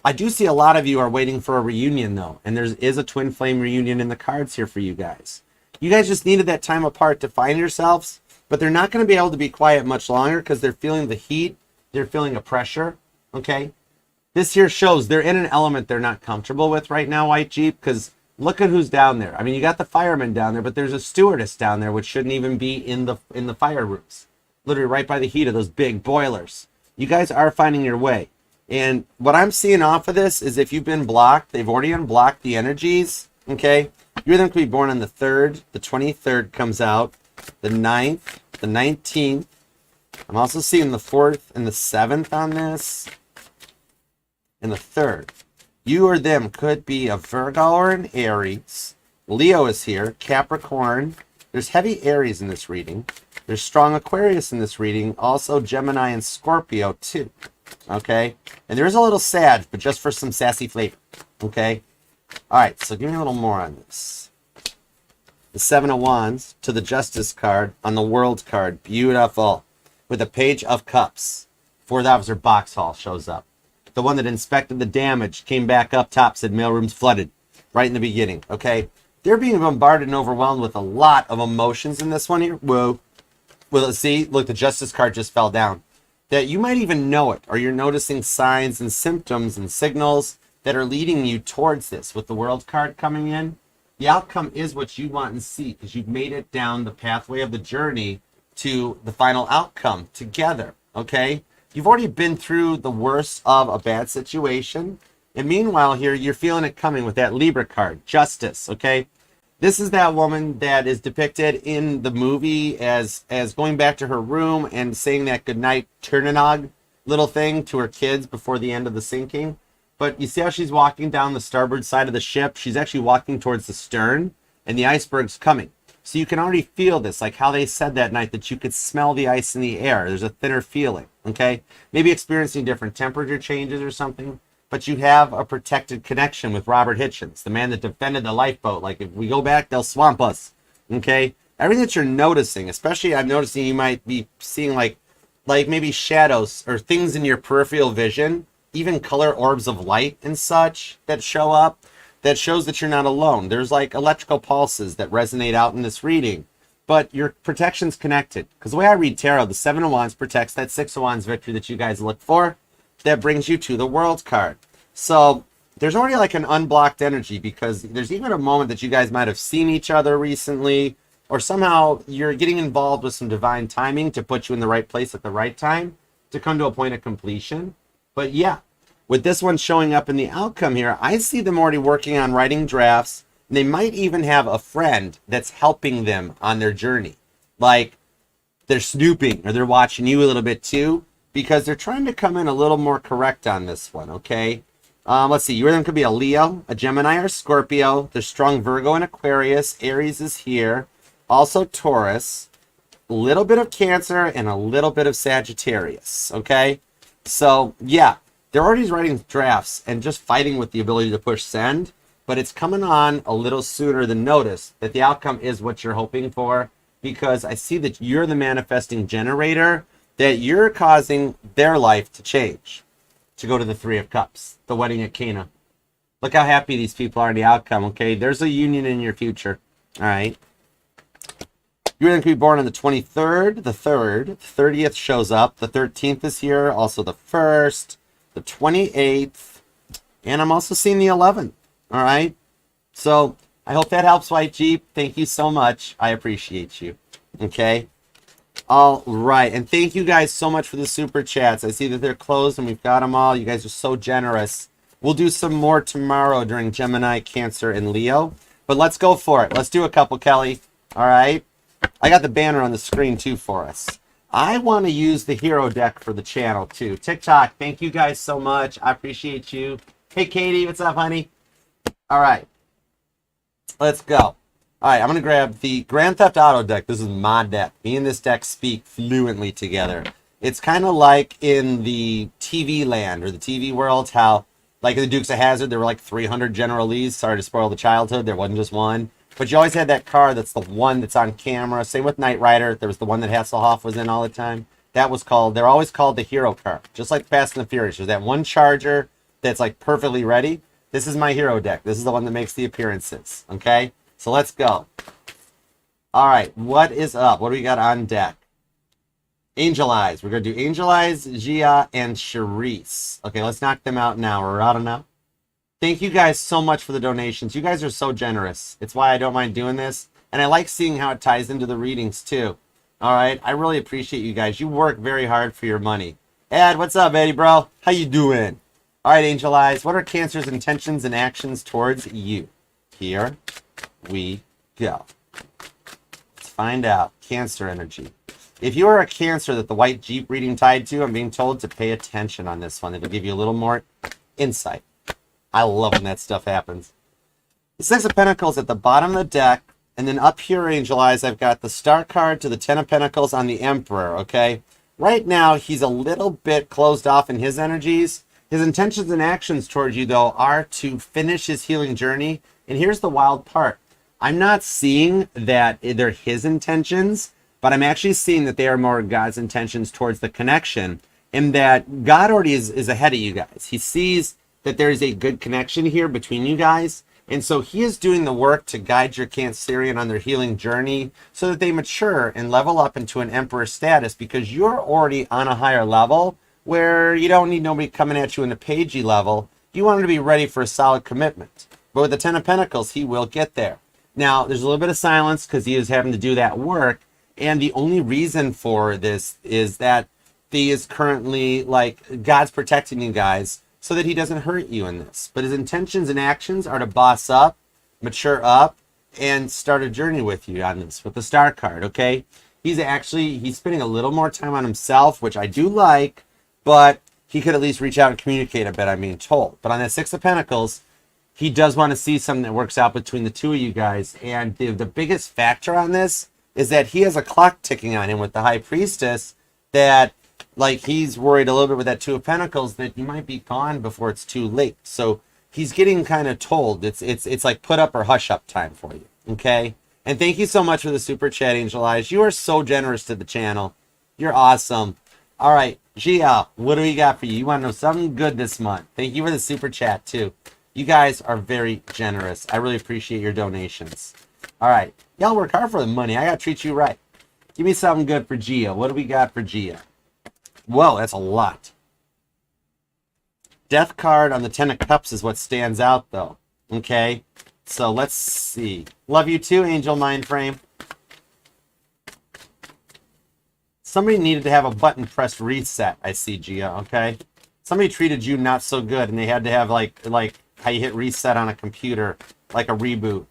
I do see a lot of you are waiting for a reunion though, and there is a twin flame reunion in the cards here for you guys. You guys just needed that time apart to find yourselves, but they're not going to be able to be quiet much longer because they're feeling the heat, they're feeling a pressure, okay? This here shows they're in an element they're not comfortable with right now, White Jeep, because look at who's down there. I mean, you got the fireman down there, but there's a stewardess down there, which shouldn't even be in the fire rooms. Literally right by the heat of those big boilers. You guys are finding your way. And what I'm seeing off of this is if you've been blocked, they've already unblocked the energies, okay? You're going to be born on the 3rd, the 23rd comes out, the 9th, the 19th. I'm also seeing the 4th and the 7th on this, and the 3rd. You or them could be a Virgo or an Aries. Leo is here, Capricorn. There's heavy Aries in this reading. There's strong Aquarius in this reading, also Gemini and Scorpio too. Okay, and there is a little Sag, but just for some sassy flavor. Okay, all right, so give me a little more on this. The 7 of Wands to the Justice card on the World card, beautiful, with a Page of Cups. Fourth Officer Box Hall shows up. The one that inspected the damage came back up top, said mailrooms flooded right in the beginning. Okay, they're being bombarded and overwhelmed with a lot of emotions in this one here. Whoa, well, see, look, the Justice card just fell down. That you might even know it, or you're noticing signs and symptoms and signals that are leading you towards this. With the World card coming in, the outcome is what you want and see, because you've made it down the pathway of the journey to the final outcome together, okay? You've already been through the worst of a bad situation, and meanwhile here, you're feeling it coming with that Libra card, Justice, okay? This is that woman that is depicted in the movie as going back to her room and saying that goodnight Turnanog little thing to her kids before the end of the sinking. But you see how she's walking down the starboard side of the ship? She's actually walking towards the stern, and the iceberg's coming. So you can already feel this, like how they said that night that you could smell the ice in the air. There's a thinner feeling, okay? Maybe experiencing different temperature changes or something. But you have a protected connection with Robert Hitchens, the man that defended the lifeboat. Like, if we go back, they'll swamp us, okay? Everything that you're noticing, especially I'm noticing you might be seeing like maybe shadows or things in your peripheral vision, even color orbs of light and such that show up, that shows that you're not alone. There's like electrical pulses that resonate out in this reading, but your protection's connected. Because the way I read tarot, the 7 of Wands protects that 6 of Wands victory that you guys look for. That brings you to the World card. So there's already like an unblocked energy, because there's even a moment that you guys might have seen each other recently, or somehow you're getting involved with some divine timing to put you in the right place at the right time to come to a point of completion. But yeah, with this one showing up in the outcome here, I see them already working on writing drafts. And they might even have a friend that's helping them on their journey. Like they're snooping, or they're watching you a little bit too, because they're trying to come in a little more correct on this one, okay? Let's see, you or them could be a Leo, a Gemini, or Scorpio. There's strong Virgo and Aquarius. Aries is here. Also Taurus. A little bit of Cancer and a little bit of Sagittarius, okay? So, yeah, they're already writing drafts and just fighting with the ability to push send, but it's coming on a little sooner than notice that the outcome is what you're hoping for, because I see that you're the manifesting generator, that you're causing their life to change, to go to the 3 of Cups, the wedding at Cana. Look how happy these people are in the outcome, okay? There's a union in your future, all right? You're going to be born on the 23rd, the 3rd, the 30th shows up, the 13th is here, also the 1st, the 28th, and I'm also seeing the 11th, all right? So I hope that helps, White Jeep. Thank you so much. I appreciate you, okay? All right, and thank you guys so much for the super chats. I see that they're closed and we've got them all. You guys are so generous. We'll do some more tomorrow during Gemini, Cancer, and Leo. But let's go for it. Let's do a couple, Kelly. All right. I got the banner on the screen too for us. I want to use the hero deck for the channel too. TikTok, thank you guys so much. I appreciate you. Hey, Katie, what's up, honey? All right. Let's go. All right, I'm going to grab the Grand Theft Auto deck. This is my deck. Me and this deck speak fluently together. It's kind of like in the TV land or the TV world, how, like in the Dukes of Hazzard, there were like 300 General Lees. Sorry to spoil the childhood. There wasn't just one. But you always had that car that's the one that's on camera. Same with Knight Rider. There was the one that Hasselhoff was in all the time. that was called, they're always called the hero card. Just like Fast and the Furious. There's that one charger that's like perfectly ready. This is my hero deck. This is the one that makes the appearances. Okay? So let's go. All right. What is up? What do we got on deck? Angel Eyes. We're going to do Angel Eyes, Gia, and Charisse. Okay, let's knock them out now. We're out now. Thank you guys so much for the donations. You guys are so generous. It's why I don't mind doing this. And I like seeing how it ties into the readings too. All right? I really appreciate you guys. You work very hard for your money. Ed, what's up, Eddie, bro? How you doing? All right, Angel Eyes. What are Cancer's intentions and actions towards you? Here we go. Let's find out. Cancer energy. If you are a Cancer that the white Jeep reading tied to, I'm being told to pay attention on this one. It'll give you a little more insight. I love when that stuff happens. The Six of Pentacles at the bottom of the deck, and then up here, Angel Eyes, I've got the Star card to the Ten of Pentacles on the Emperor, okay? Right now, he's a little bit closed off in his energies. His intentions and actions towards you, though, are to finish his healing journey. And here's the wild part. I'm not seeing that they're his intentions, but I'm actually seeing that they are more God's intentions towards the connection, and that God already is ahead of you guys. He sees that there is a good connection here between you guys, and so he is doing the work to guide your Cancerian on their healing journey so that they mature and level up into an Emperor status, because you're already on a higher level where you don't need nobody coming at you in the pagey level. You want him to be ready for a solid commitment. But with the Ten of Pentacles, he will get there. Now, there's a little bit of silence because he is having to do that work. And the only reason for this is that he is currently, like, God's protecting you guys so that he doesn't hurt you in this. But his intentions and actions are to boss up, mature up, and start a journey with you on this, with the Star card, okay? He's spending a little more time on himself, which I do like, but he could at least reach out and communicate a bit, I'm being told. But on that Six of Pentacles, he does want to see something that works out between the two of you guys. And the biggest factor on this is that he has a clock ticking on him with the High Priestess, that, like, he's worried a little bit with that Two of Pentacles that you might be gone before it's too late. So he's getting kind of told it's like put up or hush up time for you, okay? And thank you so much for the super chat, Angel Eyes. You are so generous to the channel. You're awesome. All right, Gia, what do we got for you? You want to know something good this month? Thank you for the super chat, too. You guys are very generous. I really appreciate your donations. All right, y'all work hard for the money. I got to treat you right. Give me something good for Gia. What do we got for Gia? Whoa, that's a lot. Death card on the Ten of Cups is what stands out, though. Okay, so let's see. Love you too, Angel Mindframe. Somebody needed to have a button pressed reset, I see, Gia, okay? Somebody treated you not so good, and they had to have, like how you hit reset on a computer, like a reboot.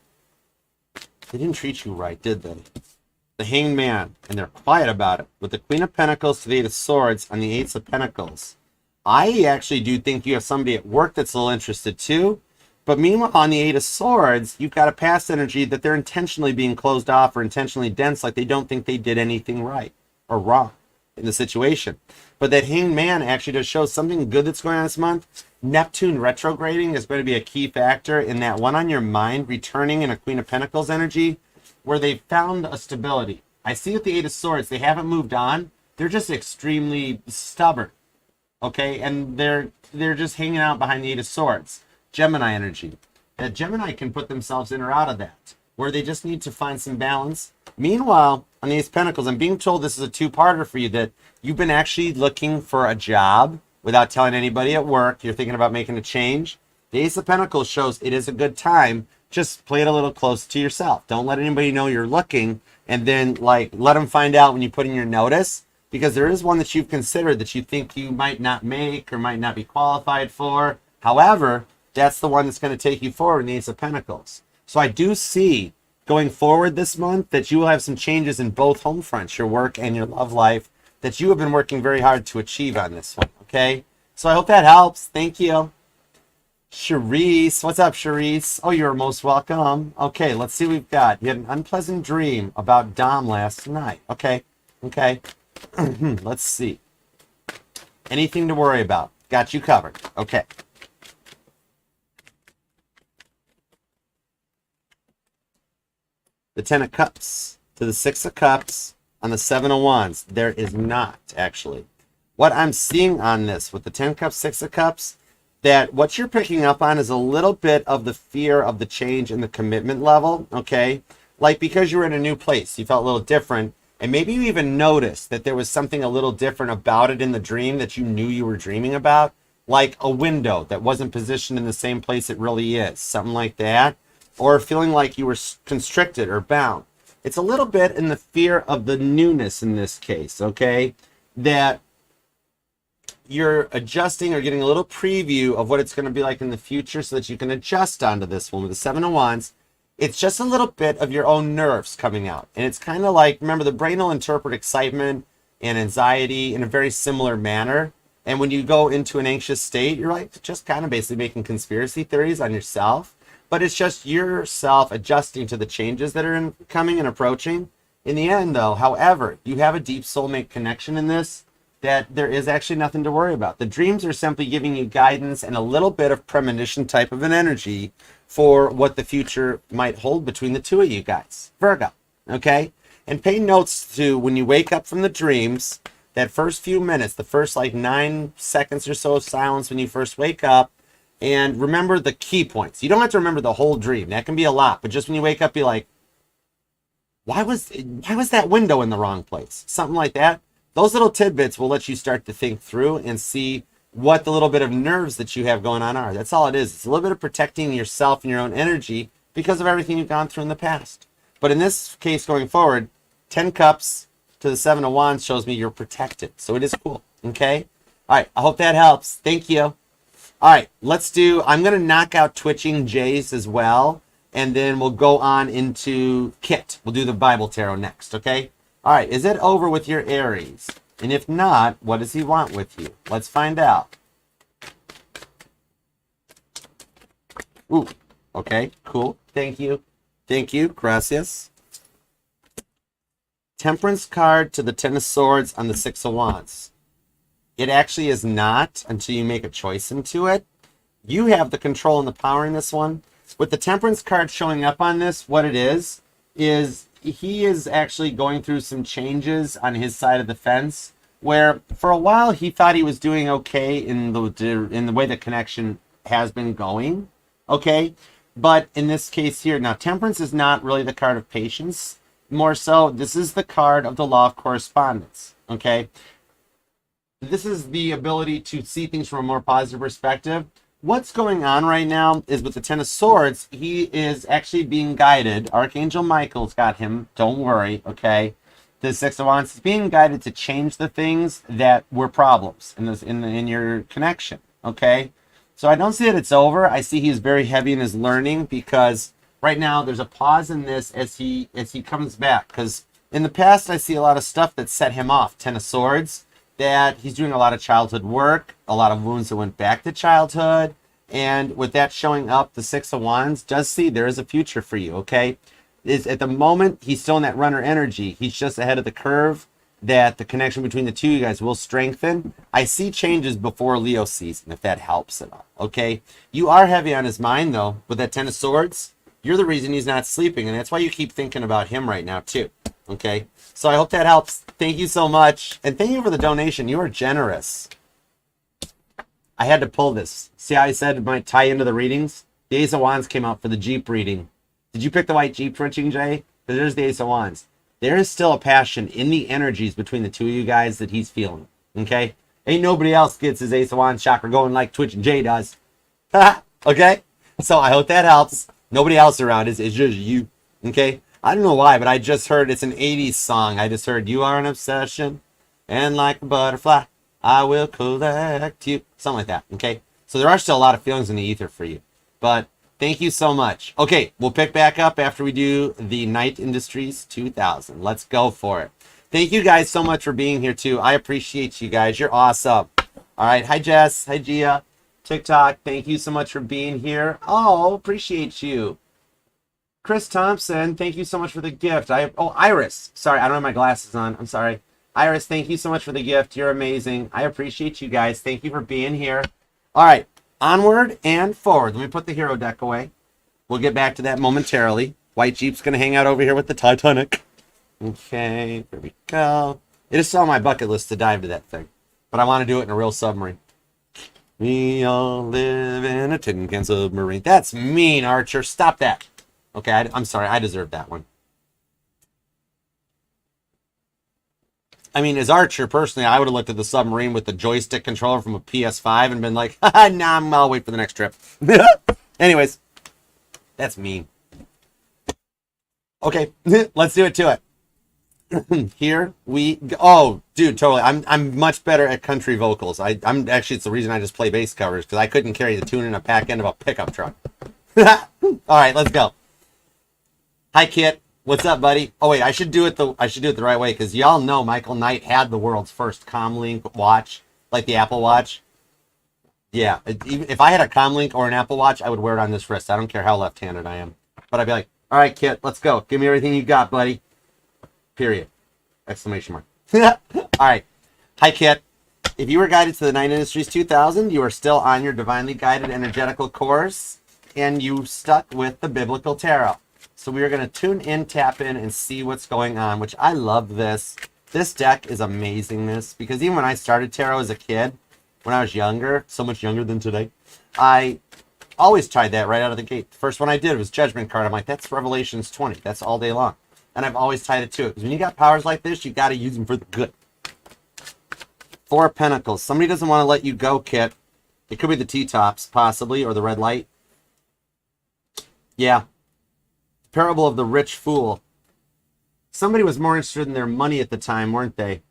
They didn't treat you right, did they? The Hanged Man, and they're quiet about it. With the Queen of Pentacles to the Eight of Swords on the Ace of Pentacles. I actually do think you have somebody at work that's a little interested too. But meanwhile, on the Eight of Swords, you've got a past energy that they're intentionally being closed off or intentionally dense, like they don't think they did anything right or wrong in the situation. But that Hanged Man actually does show something good that's going on this month. Neptune retrograding is going to be a key factor in that one on your mind, returning in a Queen of Pentacles energy, where they found a stability. I see with the Eight of Swords, they haven't moved on. They're just extremely stubborn, okay? And they're just hanging out behind the Eight of Swords. Gemini energy. That Gemini can put themselves in or out of that, where they just need to find some balance. Meanwhile, on the Ace of Pentacles, I'm being told this is a two-parter for you, that you've been actually looking for a job without telling anybody at work. You're thinking about making a change. The Ace of Pentacles shows it is a good time. Just play it a little close to yourself. Don't let anybody know you're looking, and then, like, let them find out when you put in your notice, because there is one that you've considered that you think you might not make or might not be qualified for. However, that's the one that's going to take you forward in the Ace of Pentacles. So I do see going forward this month that you will have some changes in both home fronts, your work and your love life, that you have been working very hard to achieve on this one, okay? So I hope that helps. Thank you. Charisse, what's up, Charisse? Oh, you're most welcome. Okay, let's see what we've got. You had an unpleasant dream about Dom last night. Okay. Let's see. Anything to worry about? Got you covered. Okay. The Ten of Cups to the Six of Cups on the Seven of Wands. There is not, actually. What I'm seeing on this with the 10 Cups, 6 of Cups, that what you're picking up on is a little bit of the fear of the change in the commitment level, okay? Like because you were in a new place, you felt a little different, and maybe you even noticed that there was something a little different about it in the dream that you knew you were dreaming about, like a window that wasn't positioned in the same place it really is, something like that, or feeling like you were constricted or bound. It's a little bit in the fear of the newness in this case, okay? That you're adjusting or getting a little preview of what it's going to be like in the future so that you can adjust onto this one with the Seven of Wands. It's just a little bit of your own nerves coming out. And it's kind of like, remember, the brain will interpret excitement and anxiety in a very similar manner. And when you go into an anxious state, you're like just kind of basically making conspiracy theories on yourself. But it's just yourself adjusting to the changes that are coming and approaching. In the end, though, however, you have a deep soulmate connection in this, that there is actually nothing to worry about. The dreams are simply giving you guidance and a little bit of premonition type of an energy for what the future might hold between the two of you guys. Virgo, okay? And pay notes to when you wake up from the dreams, that first few minutes, the first like 9 seconds or so of silence when you first wake up, and remember the key points. You don't have to remember the whole dream. That can be a lot, but just when you wake up, be like, why was that window in the wrong place? Something like that. Those little tidbits will let you start to think through and see what the little bit of nerves that you have going on are. That's all it is. It's a little bit of protecting yourself and your own energy because of everything you've gone through in the past. But in this case going forward, 10 Cups to the 7 of Wands shows me you're protected. So it is cool, okay? All right, I hope that helps. Thank you. All right, I'm going to knock out Twitching Jays as well, and then we'll go on into Kit. We'll do the Bible Tarot next, okay? All right, is it over with your Aries? And if not, what does he want with you? Let's find out. Ooh, okay, cool. Thank you. Thank you. Gracias. Temperance card to the 10 of Swords on the 6 of Wands. It actually is not until you make a choice into it. You have the control and the power in this one. With the Temperance card showing up on this, what it is he is actually going through some changes on his side of the fence, where for a while he thought he was doing okay in the way the connection has been going, okay? But in this case here, now Temperance is not really the card of patience. More so, this is the card of the law of correspondence, okay? This is the ability to see things from a more positive perspective. What's going on right now is with the 10 of Swords, he is actually being guided. Archangel Michael's got him. Don't worry, okay? The 6 of Wands is being guided to change the things that were problems in your connection, okay? So I don't see that it's over. I see he's very heavy in his learning because right now there's a pause in this as he comes back. Because in the past, I see a lot of stuff that set him off. 10 of Swords, that he's doing a lot of childhood work, a lot of wounds that went back to childhood, and with that showing up, the 6 of Wands does see there is a future for you, okay? At the moment, he's still in that runner energy. He's just ahead of the curve, that the connection between the two of you guys will strengthen. I see changes before Leo season, if that helps at all, okay? You are heavy on his mind, though, with that 10 of Swords. You're the reason he's not sleeping, and that's why you keep thinking about him right now, too, okay? So I hope that helps. Thank you so much. And thank you for the donation. You are generous. I had to pull this. See how I said it might tie into the readings? The Ace of Wands came out for the Jeep reading. Did you pick the white Jeep, Twitching Jay? Because there's the Ace of Wands. There is still a passion in the energies between the two of you guys that he's feeling. Okay? Ain't nobody else gets his Ace of Wands chakra going like Twitching Jay does. Okay? So I hope that helps. Nobody else around. It's just you. Okay? I don't know why, but I just heard it's an 80s song. I just heard you are an obsession, and like a butterfly, I will collect you. Something like that, okay? So there are still a lot of feelings in the ether for you. But thank you so much. Okay, we'll pick back up after we do the Night Industries 2000. Let's go for it. Thank you guys so much for being here, too. I appreciate you guys. You're awesome. All right, hi, Jess. Hi, Gia. TikTok, thank you so much for being here. Oh, appreciate you. Chris Thompson, thank you so much for the gift. Iris. Sorry, I don't have my glasses on. I'm sorry. Iris, thank you so much for the gift. You're amazing. I appreciate you guys. Thank you for being here. All right, onward and forward. Let me put the hero deck away. We'll get back to that momentarily. White Jeep's going to hang out over here with the Titanic. Okay, there we go. It is still on my bucket list to dive to that thing, but I want to do it in a real submarine. We all live in a tin can submarine. That's mean, Archer. Stop that. Okay, I'm sorry. I deserve that one. I mean, as Archer, personally, I would have looked at the submarine with the joystick controller from a PS5 and been like, nah, I'll wait for the next trip. Anyways, that's mean. Okay, let's do it to it. Here we go. Oh, dude, totally. I'm much better at country vocals. I'm actually, it's the reason I just play bass covers, because I couldn't carry the tune in a pack end of a pickup truck. All right, let's go. Hi, Kit. What's up, buddy? Oh wait, I should do it the right way, because y'all know Michael Knight had the world's first Comlink watch, like the Apple Watch. Yeah, if I had a Comlink or an Apple Watch, I would wear it on this wrist. I don't care how left-handed I am. But I'd be like, all right, Kit, let's go. Give me everything you got, buddy. Period. Exclamation mark. All right. Hi, Kit. If you were guided to the Night Industries 2000, you are still on your divinely guided energetical course, and you stuck with the biblical tarot. So we are going to tune in, tap in, and see what's going on, which I love this. This deck is amazingness, because even when I started tarot as a kid, when I was younger, so much younger than today, I always tried that right out of the gate. The first one I did was Judgment card. I'm like, that's Revelations 20. That's all day long. And I've always tied it to it, because when you got powers like this, you got to use them for the good. Four of Pentacles. Somebody doesn't want to let you go, Kit. It could be the T-tops, possibly, or the red light. Yeah. Parable of the rich fool. Somebody was more interested in their money at the time, weren't they?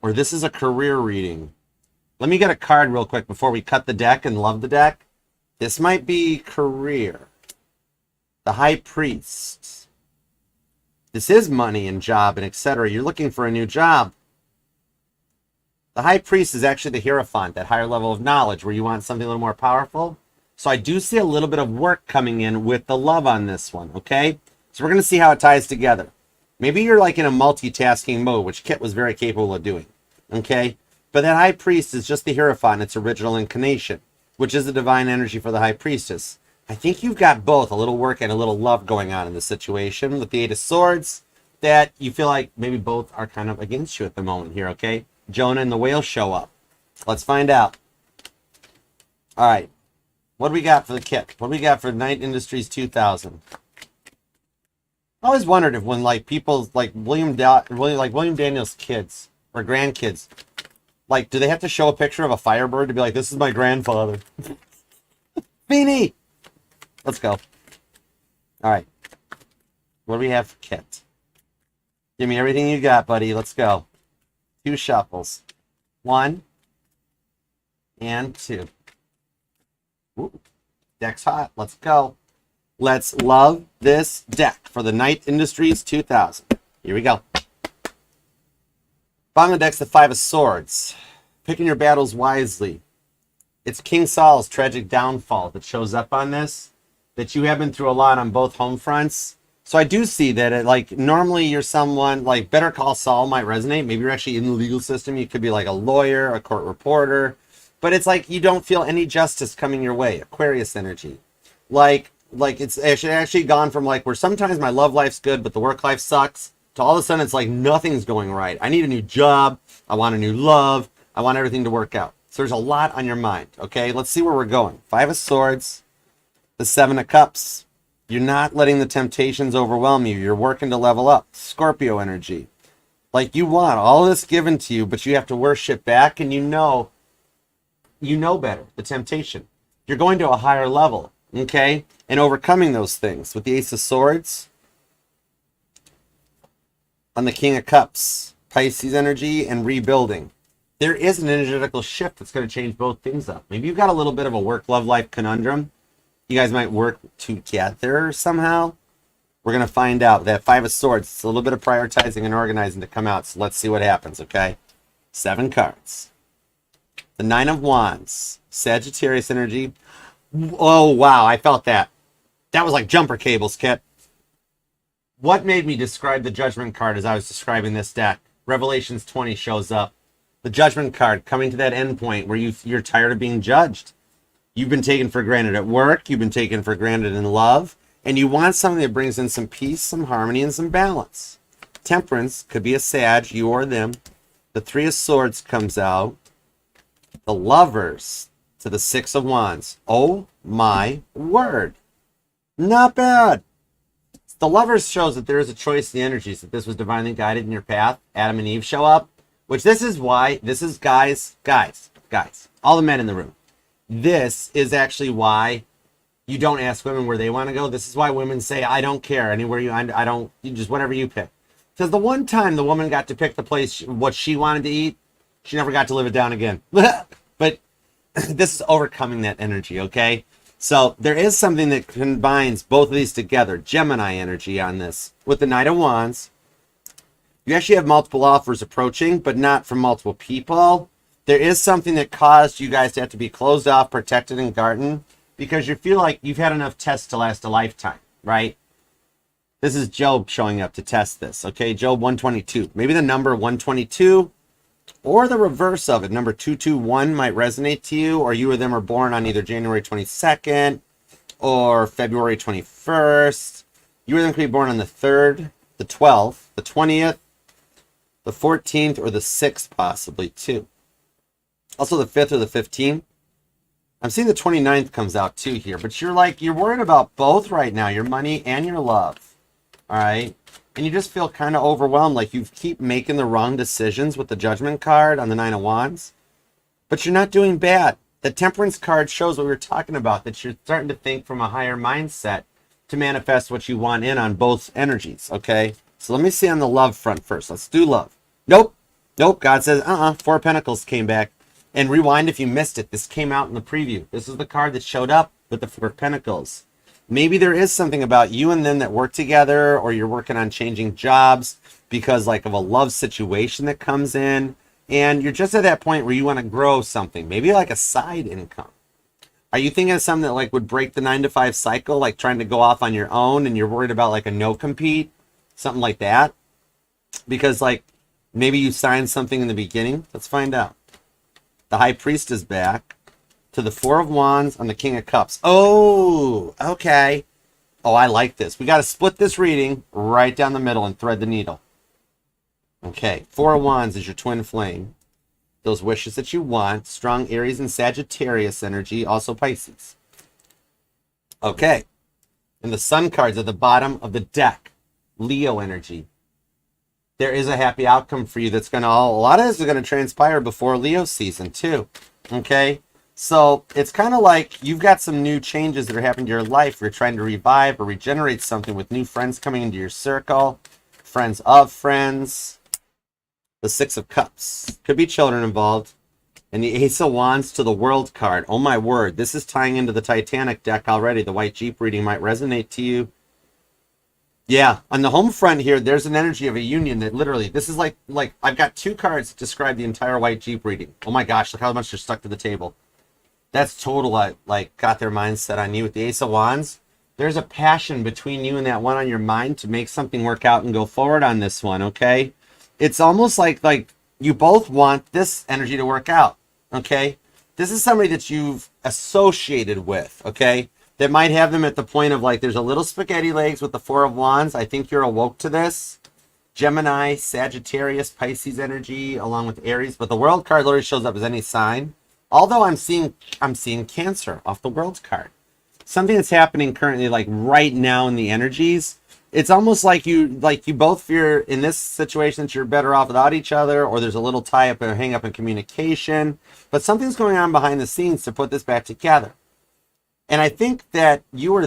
Or this is a career reading. Let me get a card real quick before we cut the deck and love the deck. This might be career. The High Priest. This is money and job and etc. You're looking for a new job. The High Priest is actually the Hierophant, that higher level of knowledge where you want something a little more powerful. So I do see a little bit of work coming in with the love on this one, okay? So we're going to see how it ties together. Maybe you're like in a multitasking mode, which Kit was very capable of doing, okay? But that High Priest is just the Hierophant, its original incarnation, which is the divine energy for the High Priestess. I think you've got both, a little work and a little love going on in this situation with the Eight of Swords, that you feel like maybe both are kind of against you at the moment here, okay? Jonah and the whale show up. Let's find out. All right. What do we got for the Kit? What do we got for Night Industries 2000? I always wondered if when like people like William Daniels' kids or grandkids, like, do they have to show a picture of a Firebird to be like, this is my grandfather? Beanie! Let's go. All right. What do we have for Kit? Give me everything you got, buddy. Let's go. 2 shuffles. 1 and 2. Ooh, deck's hot. Let's go. Let's love this deck for the Night Industries 2000. Here we go. Bottom of the deck's the Five of Swords. Picking your battles wisely. It's King Saul's tragic downfall that shows up on this. That you have been through a lot on both home fronts. So I do see that it, like, normally you're someone, like, Better Call Saul might resonate. Maybe you're actually in the legal system. You could be like a lawyer, a court reporter. But it's like you don't feel any justice coming your way. Aquarius energy. Like it's actually gone from like where sometimes my love life's good, but the work life sucks, to all of a sudden it's like nothing's going right. I need a new job. I want a new love. I want everything to work out. So there's a lot on your mind. Okay, let's see where we're going. Five of Swords. The Seven of Cups. You're not letting the temptations overwhelm you. You're working to level up. Scorpio energy. Like you want all this given to you, but you have to worship back, and you know better, the temptation. You're going to a higher level, okay? And overcoming those things with the Ace of Swords on the King of Cups, Pisces energy, and rebuilding. There is an energetical shift that's going to change both things up. Maybe you've got a little bit of a work-love life conundrum. You guys might work together somehow. We're going to find out. That Five of Swords, it's a little bit of prioritizing and organizing to come out, so let's see what happens, okay? 7 cards. The Nine of Wands, Sagittarius energy. Oh, wow, I felt that. That was like jumper cables, Kit. What made me describe the Judgment card as I was describing this deck? Revelations 20 shows up. The Judgment card coming to that end point where you're tired of being judged. You've been taken for granted at work. You've been taken for granted in love. And you want something that brings in some peace, some harmony, and some balance. Temperance could be a Sag, you or them. The Three of Swords comes out. The Lovers to the Six of Wands. Oh my word. Not bad. The Lovers shows that there is a choice in the energies, that this was divinely guided in your path. Adam and Eve show up, which this is why, this is guys, all the men in the room. This is actually why you don't ask women where they want to go. This is why women say, I don't care anywhere I don't, you just whatever you pick. Because the one time the woman got to pick the place, what she wanted to eat, she never got to live it down again. But this is overcoming that energy, okay? So there is something that combines both of these together. Gemini energy on this. With the Knight of Wands, you actually have multiple offers approaching, but not from multiple people. There is something that caused you guys to have to be closed off, protected, and guarded because you feel like you've had enough tests to last a lifetime, right? This is Job showing up to test this, okay? Job 122. Maybe the number 122 or the reverse of it, number 221 might resonate to you, or you or them are born on either January 22nd or February 21st. You or them could be born on the 3rd, the 12th, the 20th, the 14th, or the 6th possibly too. Also the 5th or the 15th. I'm seeing the 29th comes out too here, but you're worried about both right now, your money and your love. All right. And you just feel kind of overwhelmed, like you keep making the wrong decisions with the Judgment card on the Nine of Wands. But you're not doing bad. The Temperance card shows what we were talking about, that you're starting to think from a higher mindset to manifest what you want in on both energies, okay? So let me see on the love front first. Let's do love. Nope. God says, Four of Pentacles came back. And rewind if you missed it. This came out in the preview. This is the card that showed up with the Four of Pentacles. Maybe there is something about you and them that work together, or you're working on changing jobs because like of a love situation that comes in, and you're just at that point where you want to grow something, maybe like a side income. Are you thinking of something that like would break the 9-to-5 cycle, like trying to go off on your own, and you're worried about like a no compete, something like that? Because like maybe you signed something in the beginning. Let's find out. The High Priest is back. To the Four of Wands on the King of Cups. Oh, okay. Oh, I like this. We got to split this reading right down the middle and thread the needle. Okay, Four of Wands is your twin flame. Those wishes that you want. Strong Aries and Sagittarius energy. Also Pisces. Okay. And the Sun cards at the bottom of the deck. Leo energy. There is a happy outcome for you that's going to, a lot of this is going to transpire before Leo season too. Okay. So it's kind of like you've got some new changes that are happening to your life. You're trying to revive or regenerate something with new friends coming into your circle, friends of friends. The Six of Cups. Could be children involved. And the Ace of Wands to the World card. Oh my word. This is tying into the Titanic deck already. The White Jeep reading might resonate to you. Yeah, on the home front here, there's an energy of a union that literally, this is like I've got two cards that describe the entire White Jeep reading. Oh my gosh, look how much they're stuck to the table. That's total, like, got their mindset on you with the Ace of Wands. There's a passion between you and that one on your mind to make something work out and go forward on this one, okay? It's almost like you both want this energy to work out, okay? This is somebody that you've associated with, okay? That might have them at the point of like, there's a little spaghetti legs with the Four of Wands. I think you're awoke to this. Gemini, Sagittarius, Pisces energy, along with Aries. But the World card literally shows up as any sign. Although I'm seeing Cancer off the World card. Something that's happening currently, like right now in the energies. It's almost like you both fear in this situation that you're better off without each other, or there's a little tie up or hang up in communication. But something's going on behind the scenes to put this back together. And I think that you're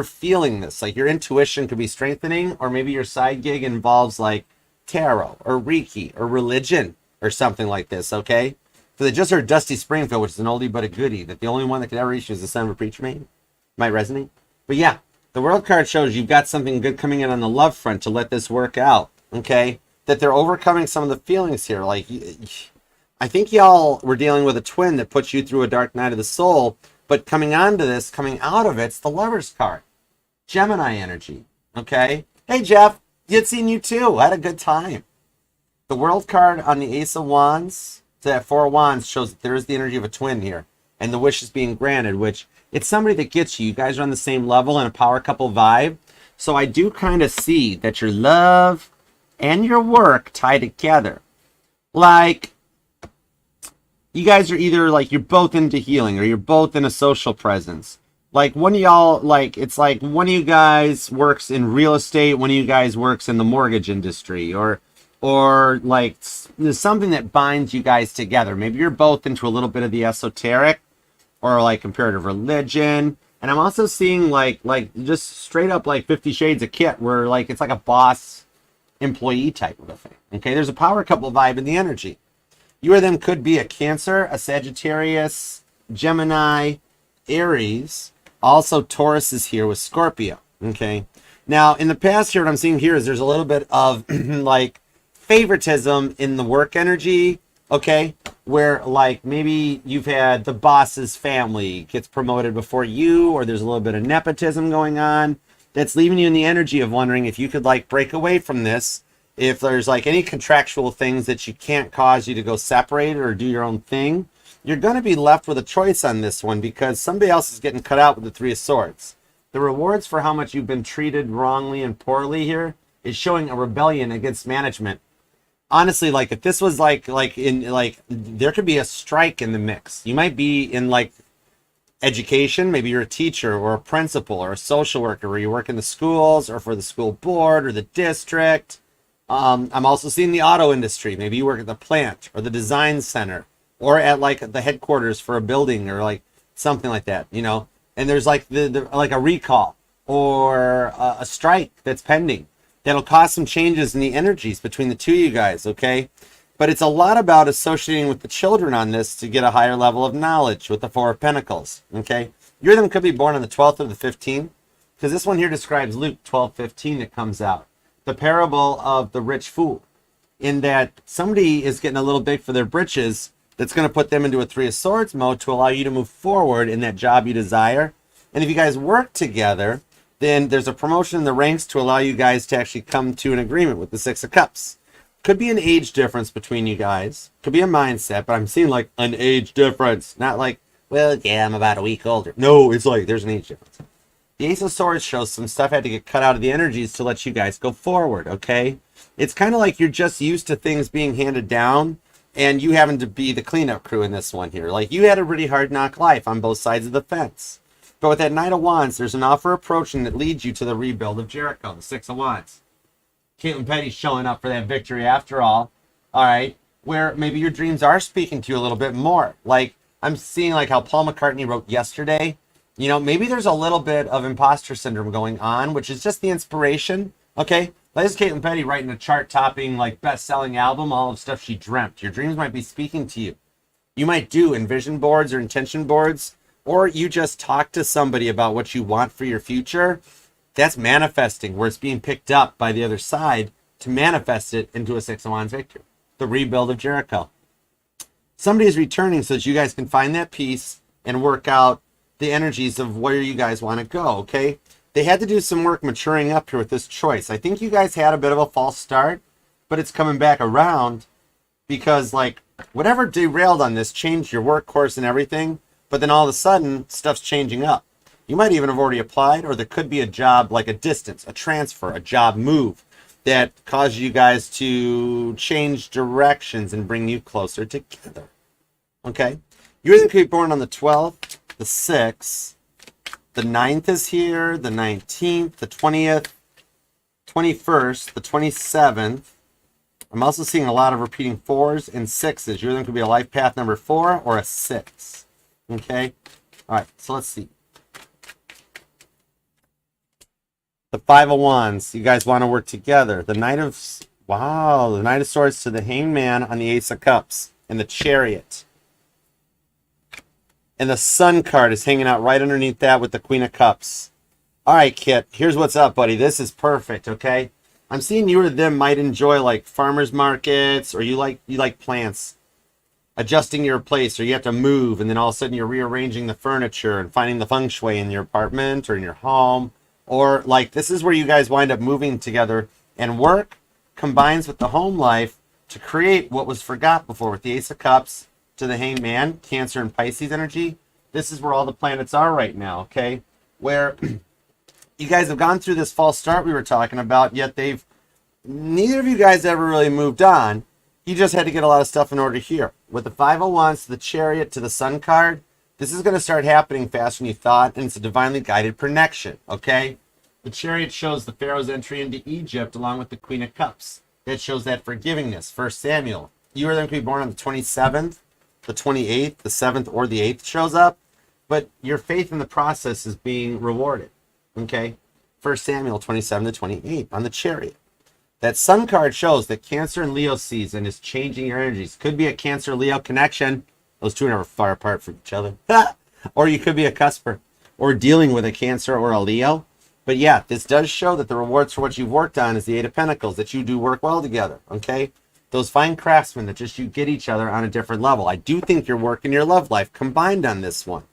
feeling this, like your intuition could be strengthening, or maybe your side gig involves like tarot or Reiki or religion or something like this, okay? So they just heard Dusty Springfield, which is an oldie but a goodie, that the only one that could ever reach you is the son of a preacher man. Might resonate. But yeah, the World card shows you've got something good coming in on the love front to let this work out, okay? That they're overcoming some of the feelings here. Like, I think y'all were dealing with a twin that puts you through a dark night of the soul, but coming out of it's the Lovers card. Gemini energy, okay? Hey, Jeff, good seeing you too. I had a good time. The World card on the Ace of Wands to that Four of Wands shows that there is the energy of a twin here. and the wish is being granted, which it's somebody that gets you. You guys are on the same level in a power couple vibe. So I do kind of see that your love and your work tie together. Like, you guys are either like, you're both into healing or you're both in a social presence. Like, one of y'all, like, it's like one of you guys works in real estate, one of you guys works in the mortgage industry, or like there's something that binds you guys together. Maybe you're both into a little bit of the esoteric or like comparative religion. And I'm also seeing like just straight up like 50 Shades of Kit, where like it's like a boss employee type of a thing. Okay, there's a power couple vibe in the energy. You or them could be a Cancer, a Sagittarius, Gemini, Aries. Also Taurus is here with Scorpio. Okay, now in the past here, what I'm seeing here is there's a little bit of like favoritism in the work energy. Okay, where like maybe you've had the boss's family gets promoted before you, or there's a little bit of nepotism going on that's leaving you in the energy of wondering if you could like break away from this, if there's like any contractual things that you can't cause you to go separate or do your own thing. You're going to be left with a choice on this one, because somebody else is getting cut out with the Three of Swords. The rewards for how much you've been treated wrongly and poorly here is showing a rebellion against management. Honestly, like if this was like there could be a strike in the mix. You might be in like education, maybe you're a teacher or a principal or a social worker, where you work in the schools or for the school board or the district. I'm also seeing the auto industry. Maybe you work at the plant or the design center or at like the headquarters for a building or like something like that, you know. And there's like the like a recall or a strike that's pending. That'll cause some changes in the energies between the two of you guys, okay? But it's a lot about associating with the children on this to get a higher level of knowledge with the Four of Pentacles, okay? You or them could be born on the 12th or the 15th, because this one here describes Luke 12:15 that comes out. The parable of the rich fool, in that somebody is getting a little big for their britches that's going to put them into a Three of Swords mode to allow you to move forward in that job you desire. And if you guys work together, then there's a promotion in the ranks to allow you guys to actually come to an agreement with the Six of Cups. Could be an age difference between you guys. Could be a mindset, but I'm seeing like an age difference. Not like, well, yeah, I'm about a week older. No, it's like there's an age difference. The Ace of Swords shows some stuff had to get cut out of the energies to let you guys go forward, okay? It's kind of like you're just used to things being handed down and you having to be the cleanup crew in this one here. Like, you had a really hard knock life on both sides of the fence. But with that Knight of Wands, there's an offer approaching that leads you to the rebuild of Jericho, the Six of Wands. Caitlin Petty's showing up for that victory after all right? Where maybe your dreams are speaking to you a little bit more. Like, I'm seeing like how Paul McCartney wrote Yesterday. You know, maybe there's a little bit of imposter syndrome going on, which is just the inspiration, okay? That is Caitlin Petty writing a chart-topping, like, best-selling album, all of stuff she dreamt. Your dreams might be speaking to you. You might do envision boards or intention boards, or you just talk to somebody about what you want for your future. That's manifesting, where it's being picked up by the other side to manifest it into a Six of Wands victory. The rebuild of Jericho. Somebody is returning so that you guys can find that peace and work out the energies of where you guys want to go, okay? They had to do some work maturing up here with this choice. I think you guys had a bit of a false start, but it's coming back around because, like, whatever derailed on this changed your work course and everything, but then all of a sudden, stuff's changing up. You might even have already applied, or there could be a job, like a distance, a transfer, a job move that caused you guys to change directions and bring you closer together, okay? You're either could be born on the 12th, the 6th, the 9th is here, the 19th, the 20th, 21st, the 27th. I'm also seeing a lot of repeating 4s and 6s. Your could be a life path number 4 or a 6. Okay? All right, so let's see. The 5 of Wands. You guys want to work together. The Knight of... Wow, the Knight of Swords to the Hangman on the Ace of Cups and the Chariot. And the Sun card is hanging out right underneath that with the Queen of Cups. All right, Kit, here's what's up, buddy. This is perfect, okay? I'm seeing you or them might enjoy, like, farmers markets, or you like plants. Adjusting your place, or you have to move, and then all of a sudden you're rearranging the furniture and finding the feng shui in your apartment or in your home. Or, like, this is where you guys wind up moving together, and work combines with the home life to create what was forgot before with the Ace of Cups to the Hangman, Cancer and Pisces energy. this is where all the planets are right now, okay? Where you guys have gone through this false start we were talking about, yet neither of you guys ever really moved on. You just had to get a lot of stuff in order here. With the Five of Wands to the Chariot to the Sun card, this is going to start happening faster than you thought, and it's a divinely guided connection, okay? The Chariot shows the Pharaoh's entry into Egypt along with the Queen of Cups. That shows that forgivingness. 1 Samuel. You are then to be born on the 27th, the 28th, the 7th, or the 8th shows up, but your faith in the process is being rewarded, okay? 1 Samuel 27 to 28 on the Chariot. That Sun card shows that Cancer and Leo season is changing your energies. Could be a Cancer-Leo connection. Those two are never far apart from each other. Or you could be a cusper or dealing with a Cancer or a Leo. But yeah, this does show that the rewards for what you've worked on is the Eight of Pentacles, that you do work well together, okay? Those fine craftsmen that just you get each other on a different level. I do think your work and your love life combined on this one,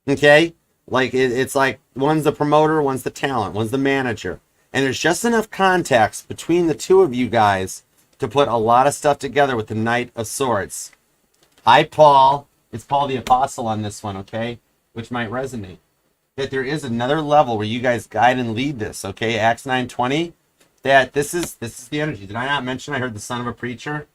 okay? Like it's like one's the promoter, one's the talent, one's the manager. And there's just enough contacts between the two of you guys to put a lot of stuff together with the Knight of Swords. Hi, Paul. It's Paul the Apostle on this one, okay? Which might resonate. That there is another level where you guys guide and lead this, okay? Acts 9:20. That this is the energy. Did I not mention I heard the son of a preacher?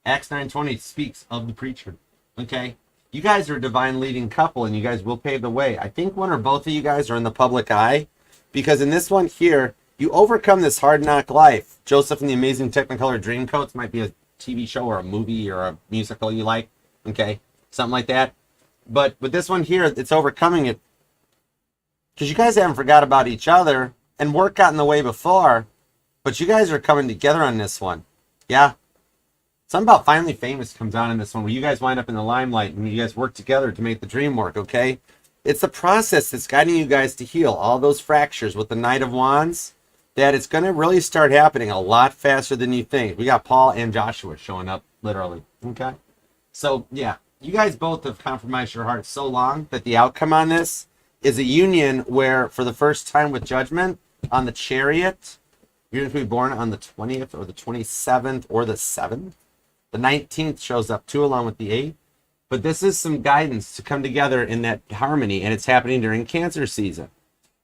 Acts 9:20 speaks of the preacher, okay? You guys are a divine leading couple, and you guys will pave the way. I think one or both of you guys are in the public eye, because in this one here, you overcome this hard knock life. Joseph and the Amazing Technicolor Dreamcoats might be a TV show or a movie or a musical you like, okay? Something like that. But with this one here, it's overcoming it because you guys haven't forgot about each other, and work got in the way before, but you guys are coming together on this one. Yeah. Something about Finally Famous comes on in this one where you guys wind up in the limelight and you guys work together to make the dream work, okay? It's the process that's guiding you guys to heal all those fractures with the Knight of Wands, that it's going to really start happening a lot faster than you think. We got Paul and Joshua showing up, literally, okay? So, yeah, you guys both have compromised your hearts so long that the outcome on this is a union where, for the first time with Judgment, on the Chariot, you're going to be born on the 20th or the 27th or the 7th. The 19th shows up too, along with the 8th. But this is some guidance to come together in that harmony, and it's happening during Cancer season,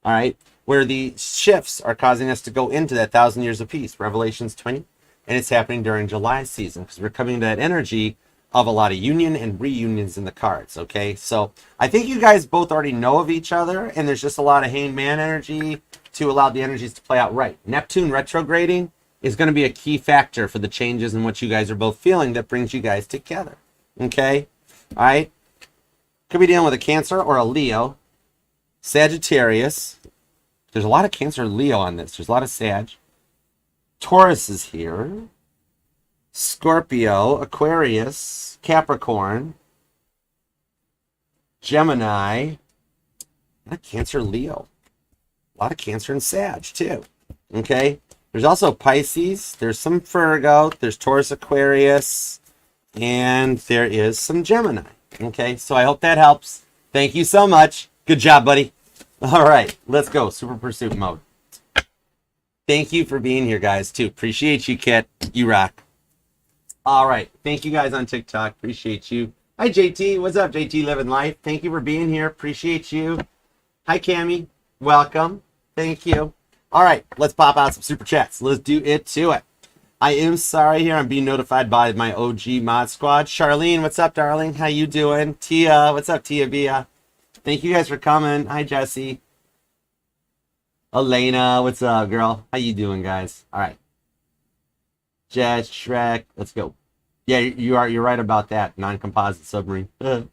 all right? Where the shifts are causing us to go into that 1,000 years of peace, Revelations 20, and it's happening during July season because we're coming to that energy of a lot of union and reunions in the cards, okay? So I think you guys both already know of each other, and there's just a lot of hangman energy to allow the energies to play out right. Neptune retrograding is going to be a key factor for the changes in what you guys are both feeling that brings you guys together, okay? All right? Could be dealing with a Cancer or a Leo, Sagittarius. There's a lot of Cancer and Leo on this. There's a lot of Sag. Taurus is here. Scorpio, Aquarius, Capricorn, Gemini, a lot of Cancer, Leo. A lot of Cancer and Sag, too. Okay? There's also Pisces. There's some Virgo. There's Taurus, Aquarius. And there is some Gemini. Okay? So I hope that helps. Thank you so much. Good job, buddy. All right, let's go. Super pursuit mode. Thank you for being here, guys, too. Appreciate you, Kit. You rock. All right. Thank you, guys, on TikTok. Appreciate you. Hi, JT. What's up, JT Living Life? Thank you for being here. Appreciate you. Hi, Cammie. Welcome. Thank you. All right. Let's pop out some super chats. Let's do it to it. I am sorry here. I'm being notified by my OG mod squad. Charlene, what's up, darling? How you doing? Tia, what's up, Tia Bia? Thank you guys for coming. Hi, Jesse. Elena, what's up, girl? How you doing, guys? All right. Jet, Shrek, let's go. Yeah, you're right about that. Non-composite submarine. All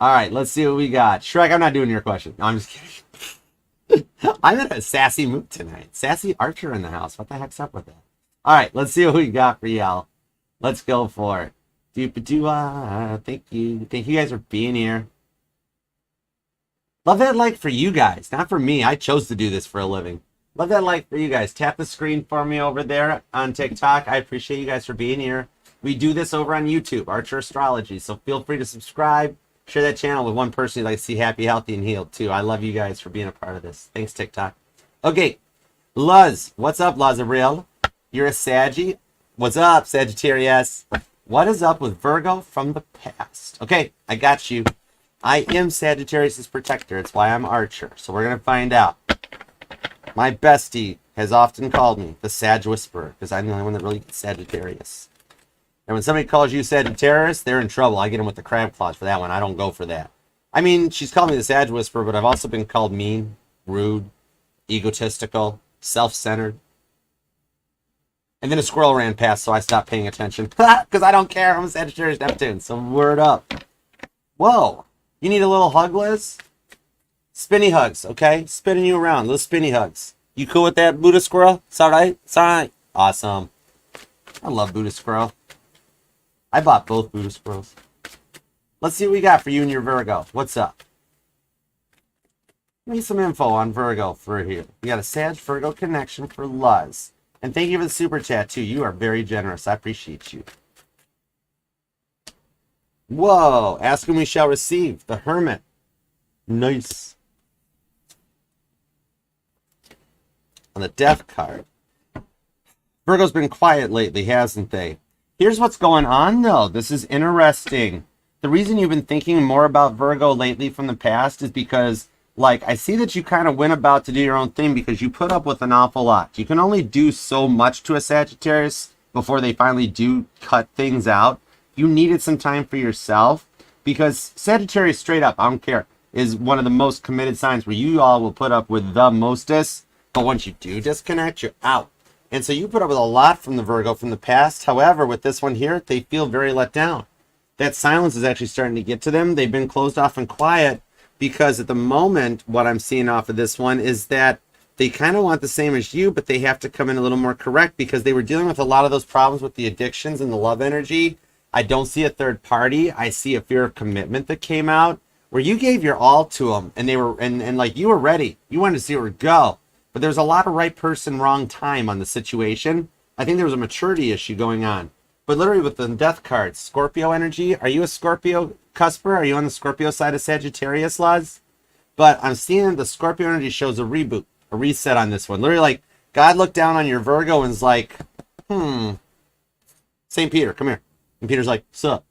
right, let's see what we got. Shrek, I'm not doing your question. No, I'm just kidding. I'm in a sassy mood tonight. Sassy Archer in the house. What the heck's up with that? All right, let's see what we got for y'all. Let's go for it. Doopa-doo-ah. Thank you. Thank you guys for being here. Love that like for you guys, not for me. I chose to do this for a living. Love that like for you guys. Tap the screen for me over there on TikTok. I appreciate you guys for being here. We do this over on YouTube, Archer Astrology. So feel free to subscribe. Share that channel with one person you'd like to see happy, healthy, and healed too. I love you guys for being a part of this. Thanks, TikTok. Okay, Luz. What's up, Lazareal? You're a Saggy. What's up, Sagittarius? What is up with Virgo from the past? Okay, I got you. I am Sagittarius' protector. It's why I'm Archer. So we're going to find out. My bestie has often called me the Sag Whisperer because I'm the only one that really gets Sagittarius. And when somebody calls you Sagittarius, they're in trouble. I get them with the crab claws for that one. I don't go for that. I mean, she's called me the Sag Whisperer, but I've also been called mean, rude, egotistical, self-centered. And then a squirrel ran past, so I stopped paying attention. Because I don't care. I'm a Sagittarius Neptune, so word up. Whoa. You need a little hug, Liz? Spinny hugs, okay? Spinning you around. Little spinny hugs. You cool with that, Buddha squirrel? It's all right? It's all right. Awesome. I love Buddha squirrel. I bought both Buddha squirrels. Let's see what we got for you and your Virgo. What's up? Give me some info on Virgo for here. We got a Sag-Virgo connection for Luz. And thank you for the super chat, too. You are very generous. I appreciate you. Whoa. Ask and we shall receive. The Hermit. Nice. On the Death card. Virgo's been quiet lately, hasn't they? Here's what's going on, though. This is interesting. The reason you've been thinking more about Virgo lately from the past is because, like, I see that you kind of went about to do your own thing because you put up with an awful lot. You can only do so much to a Sagittarius before they finally do cut things out. You needed some time for yourself because Sagittarius, straight up, I don't care, is one of the most committed signs where you all will put up with the mostest. But once you do disconnect, you're out. And so you put up with a lot from the Virgo from the past. However, with this one here, they feel very let down. That silence is actually starting to get to them. They've been closed off and quiet because at the moment, what I'm seeing off of this one is that they kind of want the same as you, but they have to come in a little more correct because they were dealing with a lot of those problems with the addictions and the love energy. I don't see a third party. I see a fear of commitment that came out where you gave your all to them and they were, and like you were ready. You wanted to see where it would go. But there's a lot of right person, wrong time on the situation. I think there was a maturity issue going on. But literally with the Death cards, Scorpio energy, are you a Scorpio cusper? Are you on the Scorpio side of Sagittarius, Luz? But I'm seeing the Scorpio energy shows a reboot, a reset on this one. Literally like God looked down on your Virgo and is like, St. Peter, come here. And Peter's like, sup?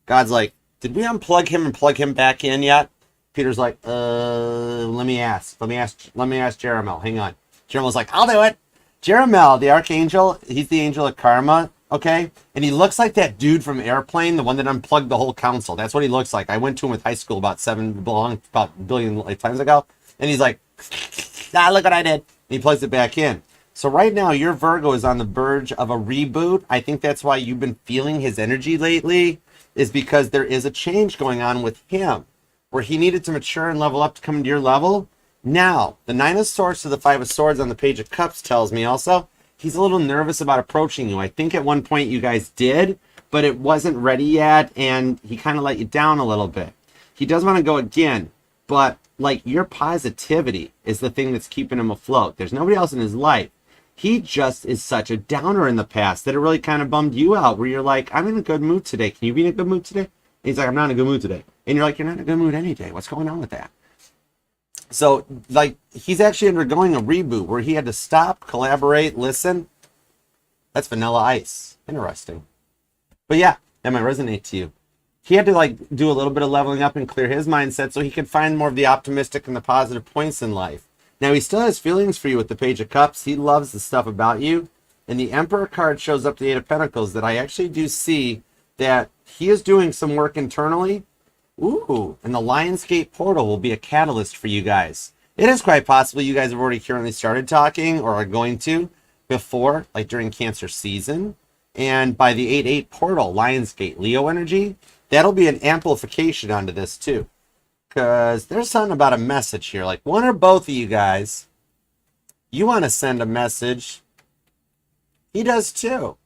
God's like, did we unplug him and plug him back in yet? Peter's like, let me ask Jeremiel. Hang on. Jeremel's like, I'll do it. Jeremiel, the archangel, he's the angel of karma, okay? And he looks like that dude from Airplane, the one that unplugged the whole council. That's what he looks like. I went to him with high school about a billion lifetimes ago. And he's like, look what I did. And he plugs it back in. So right now, your Virgo is on the verge of a reboot. I think that's why you've been feeling his energy lately, is because there is a change going on with him, where he needed to mature and level up to come into your level. Now, the Nine of Swords to the Five of Swords on the Page of Cups tells me also, he's a little nervous about approaching you. I think at one point you guys did, but it wasn't ready yet, and he kind of let you down a little bit. He does want to go again, but like your positivity is the thing that's keeping him afloat. There's nobody else in his life. He just is such a downer in the past that it really kind of bummed you out, where you're like, I'm in a good mood today. Can you be in a good mood today? And he's like, I'm not in a good mood today. And you're like, you're not in a good mood any day. What's going on with that? So, like, he's actually undergoing a reboot where he had to stop, collaborate, listen. That's Vanilla Ice. Interesting. But yeah, that might resonate to you. He had to, like, do a little bit of leveling up and clear his mindset so he could find more of the optimistic and the positive points in life. Now, he still has feelings for you with the Page of Cups. He loves the stuff about you. And the Emperor card shows up the Eight of Pentacles that I actually do see that he is doing some work internally. Ooh, and the Lionsgate portal will be a catalyst for you guys. It is quite possible you guys have already currently started talking or are going to before, like during Cancer season. And by the 8-8 portal, Lionsgate, Leo energy, that'll be an amplification onto this too. Because there's something about a message here. Like one or both of you guys, you want to send a message. He does too.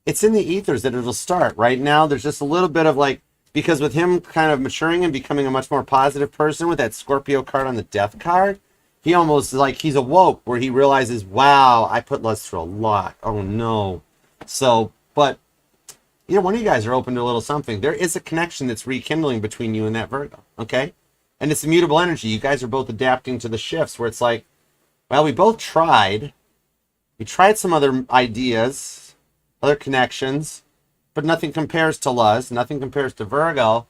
It's in the ethers that it'll start. Right now, there's just a little bit of like, because with him kind of maturing and becoming a much more positive person with that Scorpio card on the Death card, he almost like he's awoke where he realizes, wow, I put Luz through a lot. Oh no. So, but you know, one of you guys are open to a little something. There is a connection that's rekindling between you and that Virgo, okay? And it's immutable energy. You guys are both adapting to the shifts where it's like, well, we both tried. We tried some other ideas, other connections, but nothing compares to Luz. Nothing compares to Virgo.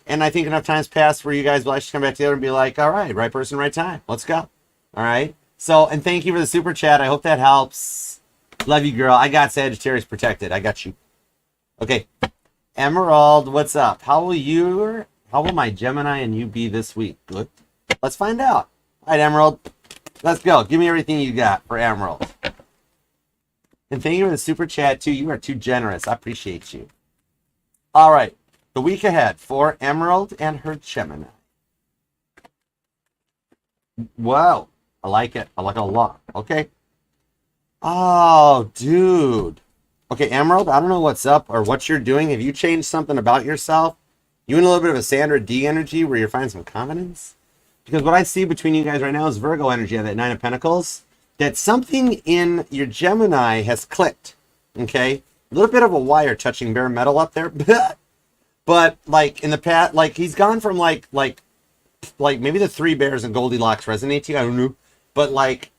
And I think enough times passed where you guys will actually come back together and be like, all right person, right time. Let's go. All right. So, and thank you for the super chat. I hope that helps. Love you, girl. I got Sagittarius protected. I got you. Okay. Emerald, what's up? How will my Gemini and you be this week? Good. Let's find out. All right, Emerald. Let's go. Give me everything you got for Emerald. And thank you for the super chat, too. You are too generous. I appreciate you. All right. The week ahead for Emerald and her Gemini. Whoa. I like it. I like it a lot. Okay. Oh, dude. Okay, Emerald, I don't know what's up or what you're doing. Have you changed something about yourself? You in a little bit of a Sandra D energy where you're finding some confidence? Because what I see between you guys right now is Virgo energy on that Nine of Pentacles. That something in your Gemini has clicked. Okay? A little bit of a wire touching bare metal up there. But like in the past, like he's gone from like maybe the Three Bears and Goldilocks resonate to you. I don't know. But like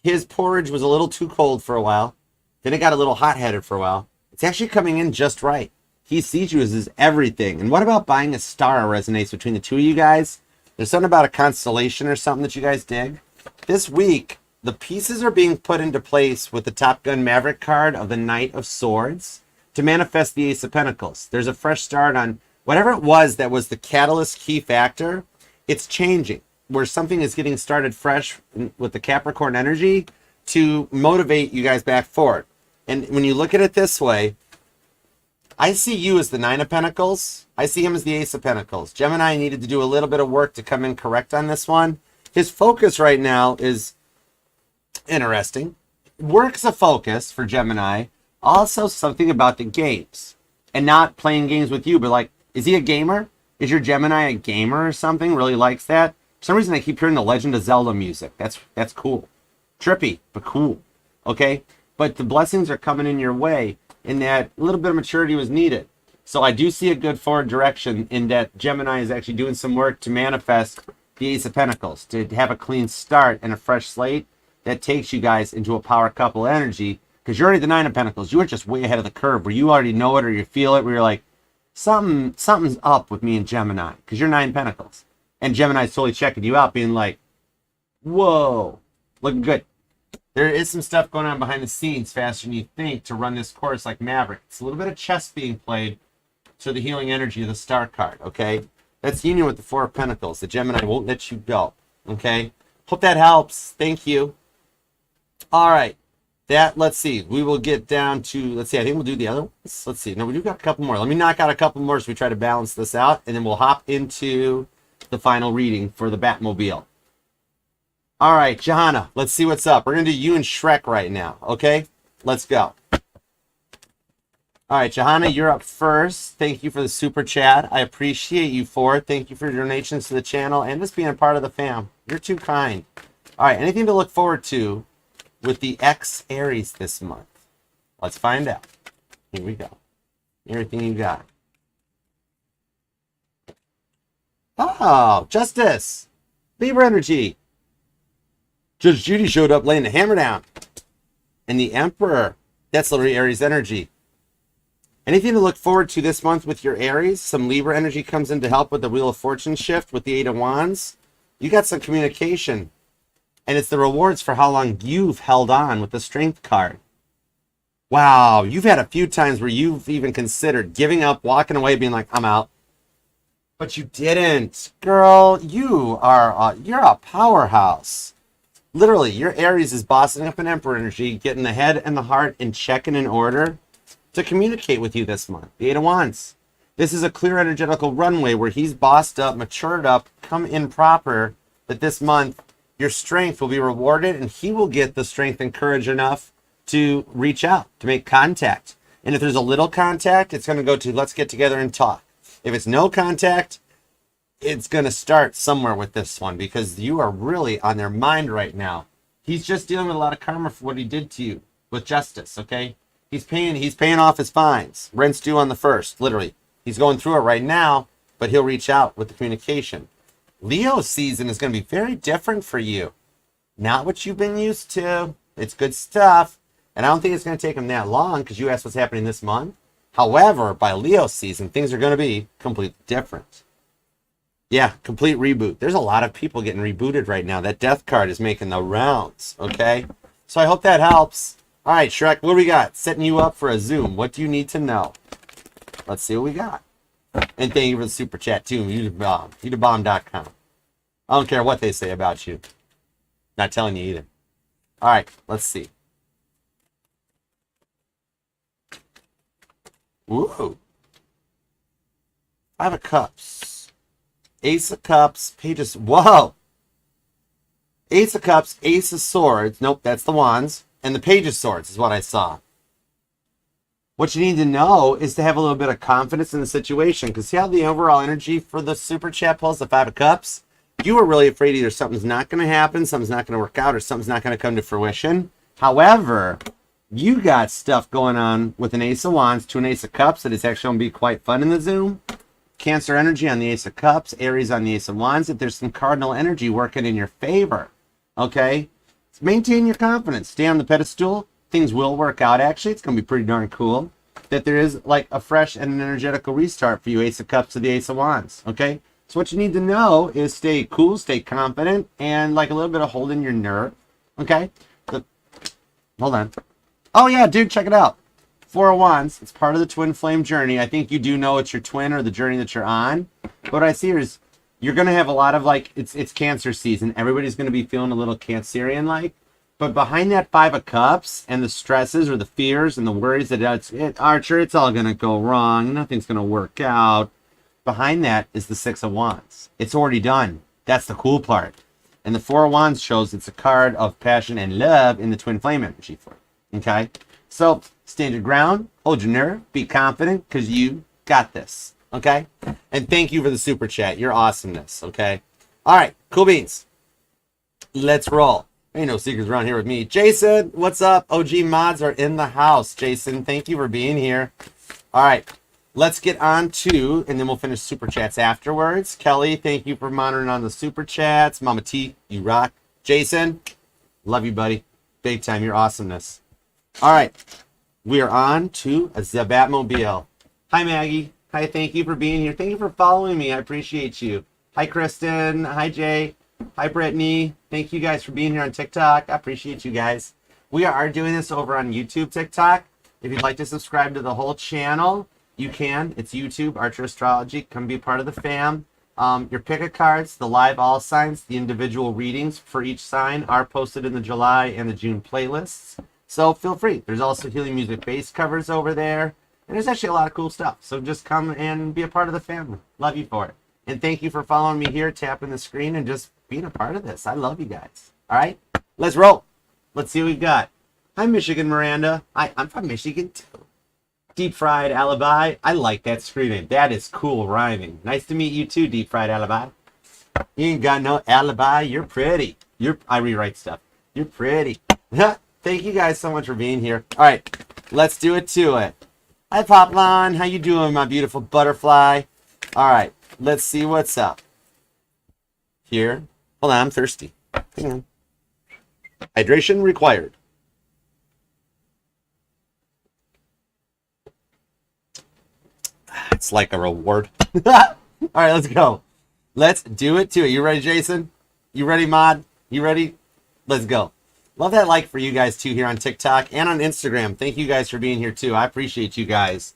his porridge was a little too cold for a while. Then it got a little hot-headed for a while. It's actually coming in just right. He sees you as his everything. And what about buying a star resonates between the two of you guys? There's something about a constellation or something that you guys dig. This week, the pieces are being put into place with the Top Gun Maverick card of the Knight of Swords to manifest the Ace of Pentacles. There's a fresh start on whatever it was that was the catalyst key factor. It's changing, where something is getting started fresh with the Capricorn energy to motivate you guys back forward. And when you look at it this way, I see you as the Nine of Pentacles. I see him as the Ace of Pentacles. Gemini needed to do a little bit of work to come in correct on this one. His focus right now is interesting. Work's a focus for Gemini. Also something about the games. And not playing games with you, but like, is he a gamer? Is your Gemini a gamer or something? Really likes that? For some reason I keep hearing the Legend of Zelda music. That's cool. Trippy, but cool. Okay? But the blessings are coming in your way in that a little bit of maturity was needed. So I do see a good forward direction in that Gemini is actually doing some work to manifest the Ace of Pentacles, to have a clean start and a fresh slate that takes you guys into a power couple energy, because you're already the Nine of Pentacles. You are just way ahead of the curve where you already know it or you feel it, where you're like, something's up with me and Gemini, because you're Nine Pentacles. And Gemini's totally checking you out, being like, whoa, looking good. There is some stuff going on behind the scenes faster than you think to run this course like Maverick. It's a little bit of chess being played to the healing energy of the Star card, okay? That's union with the Four of Pentacles. The Gemini won't let you go, okay? Hope that helps. Thank you. All right. Let's see. We will get down to, let's see, I think we'll do the other ones. Let's see. No, we do got a couple more. Let me knock out a couple more so we try to balance this out, and then we'll hop into the final reading for the Batmobile. All right, Johanna, let's see what's up. We're going to do you and Shrek right now, okay? Let's go. All right, Johanna, you're up first. Thank you for the super chat. I appreciate you for it. Thank you for your donations to the channel and just being a part of the fam. You're too kind. All right, anything to look forward to with the Aries this month? Let's find out. Here we go. Everything you got. Oh, Justice. Libra energy. Judge Judy showed up laying the hammer down. And the Emperor. That's literally Aries energy. Anything to look forward to this month with your Aries? Some Libra energy comes in to help with the Wheel of Fortune shift with the Eight of Wands. You got some communication. And it's the rewards for how long you've held on with the Strength card. Wow, you've had a few times where you've even considered giving up, walking away, being like, I'm out. But you didn't. Girl, you're a powerhouse. Literally, your Aries is bossing up an Emperor energy, getting the head and the heart in check and in order to communicate with you this month. The Eight of Wands. This is a clear energetical runway where he's bossed up, matured up, come in proper, that this month your strength will be rewarded and he will get the strength and courage enough to reach out, to make contact. And if there's a little contact, it's going to go to let's get together and talk. If it's no contact, it's going to start somewhere with this one because you are really on their mind right now. He's just dealing with a lot of karma for what he did to you with Justice, okay? He's paying off his fines. Rent's due on the 1st, literally. He's going through it right now, but he'll reach out with the communication. Leo season is going to be very different for you. Not what you've been used to. It's good stuff. And I don't think it's going to take him that long because you asked what's happening this month. However, by Leo season, things are going to be completely different. Yeah, complete reboot. There's a lot of people getting rebooted right now. That death card is making the rounds, okay? So I hope that helps. All right, Shrek, what do we got? Setting you up for a Zoom. What do you need to know? Let's see what we got. And thank you for the super chat, too. You the bomb. YouTheBomb.com. I don't care what they say about you. Not telling you either. All right, let's see. Woo. 5 of Cups. Ace of Cups. Pages. Whoa. Ace of Cups. Ace of Swords. Nope, that's the Wands. And the Page of Swords is what I saw. What you need to know is to have a little bit of confidence in the situation. Because see how the overall energy for the super chat pulls the 5 of Cups? You were really afraid either something's not going to happen, something's not going to work out, or something's not going to come to fruition. However, you got stuff going on with an Ace of Wands to an Ace of Cups that is actually going to be quite fun in the Zoom. Cancer energy on the Ace of Cups, Aries on the Ace of Wands. If there's some cardinal energy working in your favor, okay? Maintain your confidence. Stay on the pedestal. Things will work out, actually. It's going to be pretty darn cool that there is like a fresh and an energetical restart for you, Ace of Cups to the Ace of Wands, okay? So what you need to know is stay cool, stay confident, and like a little bit of holding your nerve, okay? Hold on. Oh, yeah, dude, check it out. 4 of Wands. It's part of the twin flame journey. I think you do know it's your twin or the journey that you're on. But what I see here is you're going to have a lot of, like, it's Cancer season. Everybody's going to be feeling a little Cancerian-like. But behind that 5 of Cups and the stresses or the fears and the worries that Archer, it's all going to go wrong. Nothing's going to work out. Behind that is the 6 of Wands. It's already done. That's the cool part. And the 4 of Wands shows it's a card of passion and love in the twin flame energy for it. Okay? So, stand your ground, hold your nerve, be confident, because you got this. Okay? And thank you for the super chat. Your awesomeness. Okay? All right. Cool beans. Let's roll. Ain't no secrets around here with me. Jason, what's up? OG mods are in the house. Jason, thank you for being here. All right. Let's get on to, and then we'll finish super chats afterwards. Kelly, thank you for monitoring on the super chats. Mama T, you rock. Jason, love you, buddy. Big time, your awesomeness. All right, we are on to the Batmobile. Hi, Maggie. Hi, thank you for being here. Thank you for following me. I appreciate you. Hi, Kristen. Hi, Jay. Hi, Brittany. Thank you guys for being here on TikTok. I appreciate you guys. We are doing this over on YouTube, TikTok. If you'd like to subscribe to the whole channel, you can. It's YouTube, Archer Astrology. Come be part of the fam. Your pick of cards, the live all signs, the individual readings for each sign are posted in the July and the June playlists. So feel free. There's also healing music base covers over there. And there's actually a lot of cool stuff. So just come and be a part of the family. Love you for it. And thank you for following me here, tapping the screen, and just being a part of this. I love you guys. All right? Let's roll. Let's see what we've got. Hi, Michigan Miranda. I'm from Michigan, too. Deep Fried Alibi. I like that screen name. That is cool rhyming. Nice to meet you too, Deep Fried Alibi. You ain't got no alibi. You're pretty. I rewrite stuff. You're pretty. Thank you guys so much for being here. All right, let's do it to it. Hi, Poplon. How you doing, my beautiful butterfly? All right, let's see what's up. Here. Hold on, I'm thirsty. Hang on. Hydration required. It's like a reward. All right, let's go. Let's do it to it. You ready, Jason? You ready, Mod? You ready? Let's go. Love that like for you guys, too, here on TikTok and on Instagram. Thank you guys for being here, too. I appreciate you guys.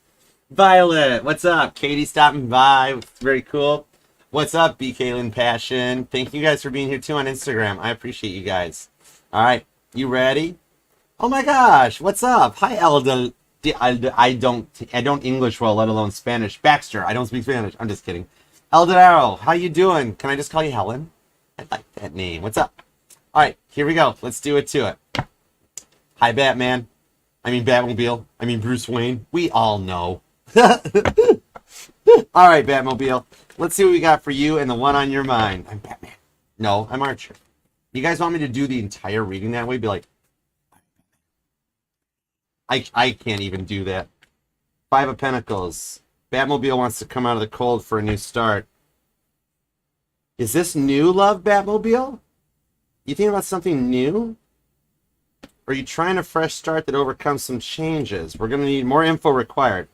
Violet, what's up? Katie stopping by. It's very cool. What's up, B. Kaylin Passion? Thank you guys for being here, too, on Instagram. I appreciate you guys. All right, you ready? Oh, my gosh. What's up? Hi, Elda. I don't English well, let alone Spanish. Baxter, I don't speak Spanish. I'm just kidding. Eldorado, how you doing? Can I just call you Helen? I like that name. What's up? All right, here we go. Let's do it to it. Hi, Batman. I mean Batmobile. I mean Bruce Wayne. We all know. All right, Batmobile. Let's see what we got for you and the one on your mind. I'm Batman. No, I'm Archer. You guys want me to do the entire reading that way? Be like, I can't even do that. 5 of Pentacles. Batmobile wants to come out of the cold for a new start. Is this new love, Batmobile? You thinking about something new? Or are you trying a fresh start that overcomes some changes? We're going to need more info required.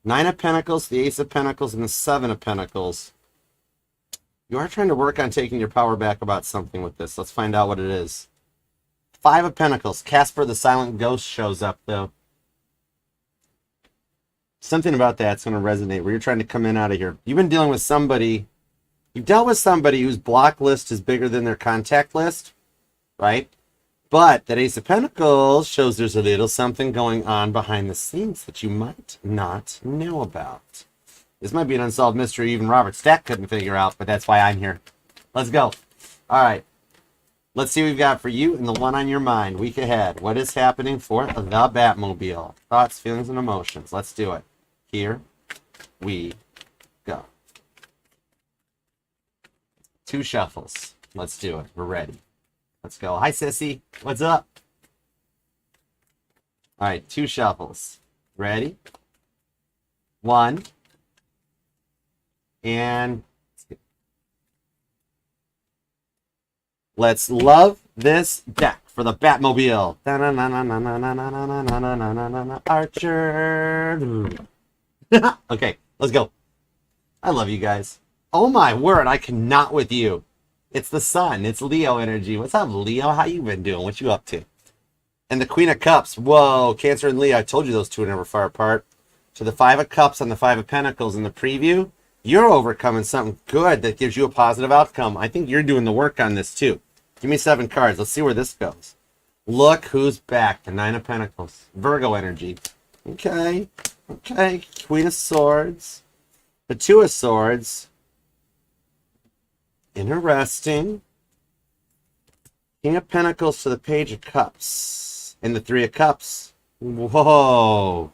Nine of Pentacles, the Ace of Pentacles, and the Seven of Pentacles. You are trying to work on taking your power back about something with this. Let's find out what it is. Five of Pentacles. Casper the Silent Ghost shows up, though. Something about that's going to resonate where you're trying to come in out of here. You've been dealing with somebody. You've dealt with somebody whose block list is bigger than their contact list, right? But that Ace of Pentacles shows there's a little something going on behind the scenes that you might not know about. This might be an unsolved mystery even Robert Stack couldn't figure out, but that's why I'm here. Let's go. All right. Let's see what we've got for you and the one on your mind. Week ahead. What is happening for the Batmobile? Thoughts, feelings, and emotions. Let's do it. Here we go. Two shuffles. Let's do it. We're ready. Let's go. Hi, sissy. What's up? All right, two shuffles. Ready? One. And let's love this deck for the Batmobile. Archer. Okay, let's go. I love you guys. Oh my word, I cannot with you. It's the sun. It's Leo energy. What's up, Leo? How you been doing? What you up to? And the Queen of Cups. Whoa, Cancer and Leo. I told you those two are never far apart. So the Five of Cups and the Five of Pentacles in the preview. You're overcoming something good that gives you a positive outcome. I think you're doing the work on this too. Give me 7 cards. Let's see where this goes. Look who's back. The Nine of Pentacles. Virgo energy. Okay. Okay. Queen of Swords. The Two of Swords. Interesting. King of Pentacles to the Page of Cups. And the Three of Cups. Whoa.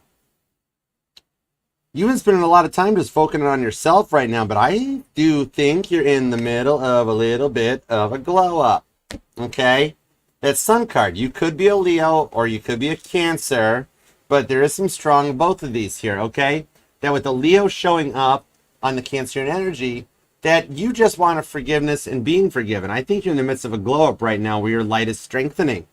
You've been spending a lot of time just focusing on yourself right now, but I do think you're in the middle of a little bit of a glow up. Okay? That Sun card. You could be a Leo or you could be a Cancer, but there is some strong both of these here, okay? That with the Leo showing up on the Cancerian energy, that you just want a forgiveness and being forgiven. I think you're in the midst of a glow up right now where your light is strengthening.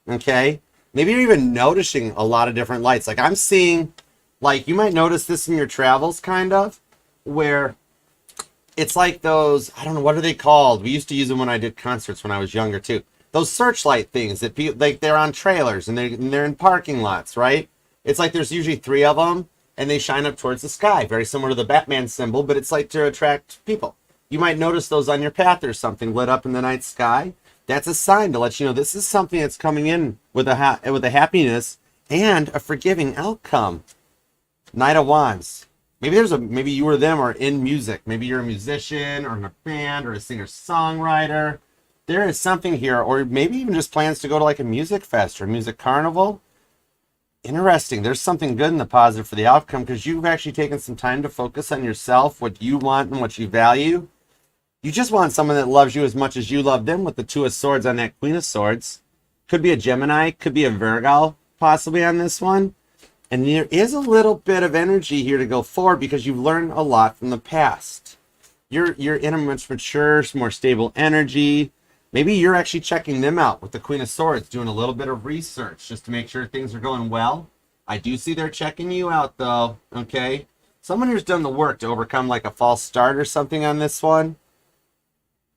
Okay? Maybe you're even noticing a lot of different lights. Like I'm seeing, like you might notice this in your travels kind of, where it's like those, I don't know, what are they called? We used to use them when I did concerts when I was younger too. Those searchlight things that people, like they're on trailers and they're in parking lots, right? It's like there's usually 3 of them and they shine up towards the sky. Very similar to the Batman symbol, but it's like to attract people. You might notice those on your path or something lit up in the night sky. That's a sign to let you know this is something that's coming in with a happiness and a forgiving outcome. Knight of Wands. Maybe you or them are in music. Maybe you're a musician or in a band or a singer-songwriter. There is something here, or maybe even just plans to go to like a music fest or a music carnival. Interesting. There's something good in the positive for the outcome because you've actually taken some time to focus on yourself, what you want and what you value. You just want someone that loves you as much as you love them with the Two of Swords on that Queen of Swords. Could be a Gemini, could be a Virgo, possibly on this one. And there is a little bit of energy here to go forward because you've learned a lot from the past. You're in a much mature, more stable energy. Maybe you're actually checking them out with the Queen of Swords, doing a little bit of research just to make sure things are going well. I do see they're checking you out though, okay? Someone who's done the work to overcome like a false start or something on this one.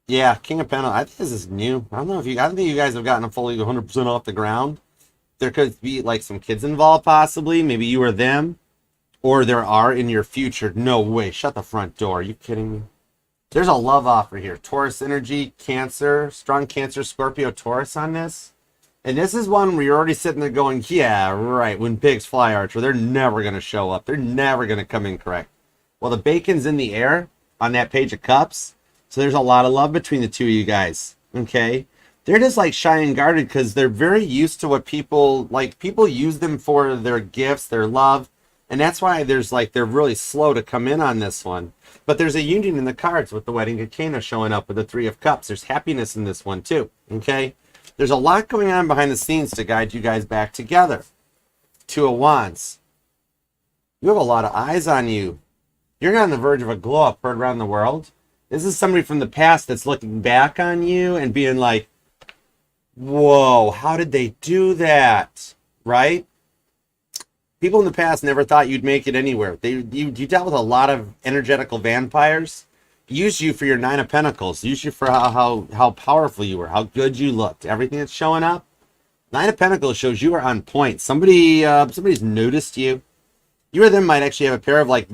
Yeah, King of Pentacles. I think this is new. I don't think you guys have gotten a fully 100% off the ground. There could be like some kids involved possibly. Maybe you or them. Or there are in your future. No way. Shut the front door. Are you kidding me? There's a love offer here. Taurus energy, Cancer, strong Cancer, Scorpio, Taurus on this. And this is one where you're already sitting there going, yeah, right. When pigs fly, Archer, they're never going to show up. They're never going to come in correct. Well, the bacon's in the air on that Page of Cups. So there's a lot of love between the two of you guys, okay? They're just like shy and guarded because they're very used to what people use them for their gifts, their love. And that's why they're really slow to come in on this one. But there's a union in the cards with the Wedding of Cana showing up with the Three of Cups. There's happiness in this one too, okay? There's a lot going on behind the scenes to guide you guys back together. Two of Wands. You have a lot of eyes on you. You're on the verge of a glow up heard around the world. This is somebody from the past that's looking back on you and being like, whoa, how did they do that? Right? People in the past never thought you'd make it anywhere. You dealt with a lot of energetical vampires. Use you for your Nine of Pentacles. Use you for how powerful you were, how good you looked. Everything that's showing up. Nine of Pentacles shows you are on point. Somebody's noticed you. You or them might actually have a pair of like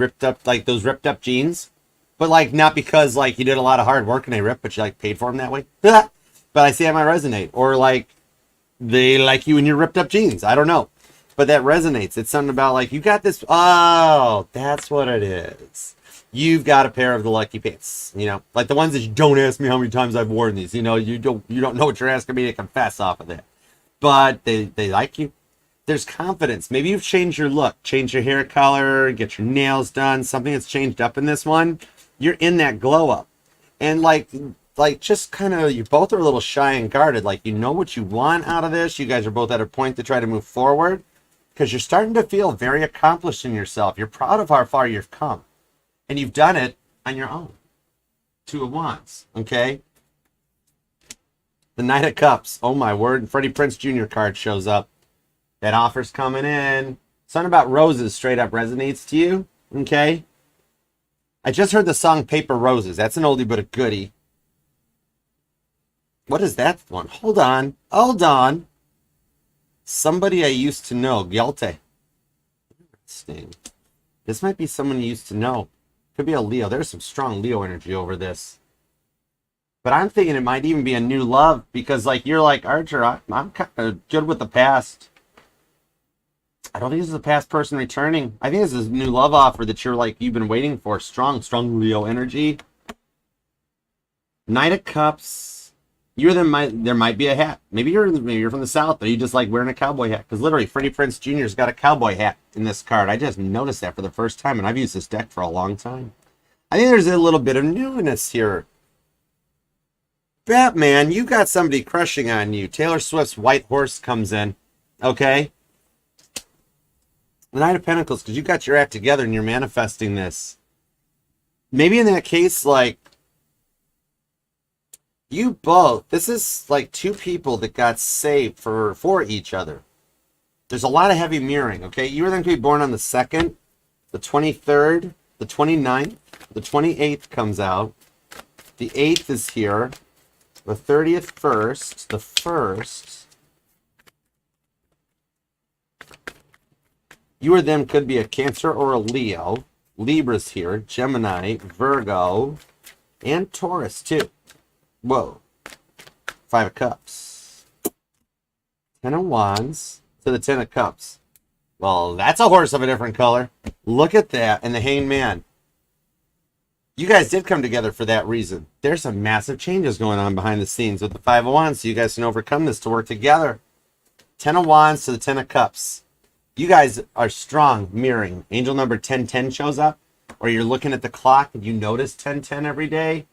those ripped up jeans, but like not because like you did a lot of hard work and they ripped, but you like paid for them that way. But I see that might resonate. Or like they like you in your ripped up jeans. I don't know, but that resonates. It's something about like you got this. Oh, that's what it is. You've got a pair of the lucky pants. You know, like the ones that you don't ask me how many times I've worn these. You know, you don't know what you're asking me to confess off of that. But they like you. There's confidence. Maybe you've changed your look, changed your hair color, get your nails done, something that's changed up in this one. You're in that glow up. And like just kind of, you both are a little shy and guarded. Like, you know what you want out of this. You guys are both at a point to try to move forward because you're starting to feel very accomplished in yourself. You're proud of how far you've come. And you've done it on your own. Two of Wands, okay? The Knight of Cups. Oh my word. Freddie Prinze Jr. card shows up. That offer's coming in. Something about roses straight up resonates to you. Okay. I just heard the song Paper Roses. That's an oldie but a goodie. What is that one? Hold on. Hold on. Somebody I used to know. Gyalte. Interesting. This might be someone you used to know. Could be a Leo. There's some strong Leo energy over this. But I'm thinking it might even be a new love because like you're like, Archer, I'm kind of good with the past. I don't think this is a past person returning. I think this is a new love offer that you've been waiting for. Strong Leo energy. Knight of Cups. There might be a hat. Maybe you're from the South, but you just like wearing a cowboy hat. Because literally, Freddie Prinze Jr.'s got a cowboy hat in this card. I just noticed that for the first time, and I've used this deck for a long time. I think there's a little bit of newness here. Batman, you got somebody crushing on you. Taylor Swift's White Horse comes in. Okay? The Knight of Pentacles, because you got your act together and you're manifesting this. Maybe in that case, like, you both, this is like two people that got saved for each other. There's a lot of heavy mirroring, okay? You were then going to be born on the 2nd, the 23rd, the 29th, the 28th comes out. The 8th is here. The 30th first, the 1st. You or them could be a Cancer or a Leo. Libra's here, Gemini, Virgo, and Taurus too. Whoa. 5 of Cups. 10 of Wands to the 10 of Cups. Well, that's a horse of a different color. Look at that. And the Hanged Man. You guys did come together for that reason. There's some massive changes going on behind the scenes with the 5 of Wands, so you guys can overcome this to work together. 10 of Wands to the 10 of Cups. You guys are strong mirroring. Angel number 1010 shows up, or you're looking at the clock and you notice 1010 every day.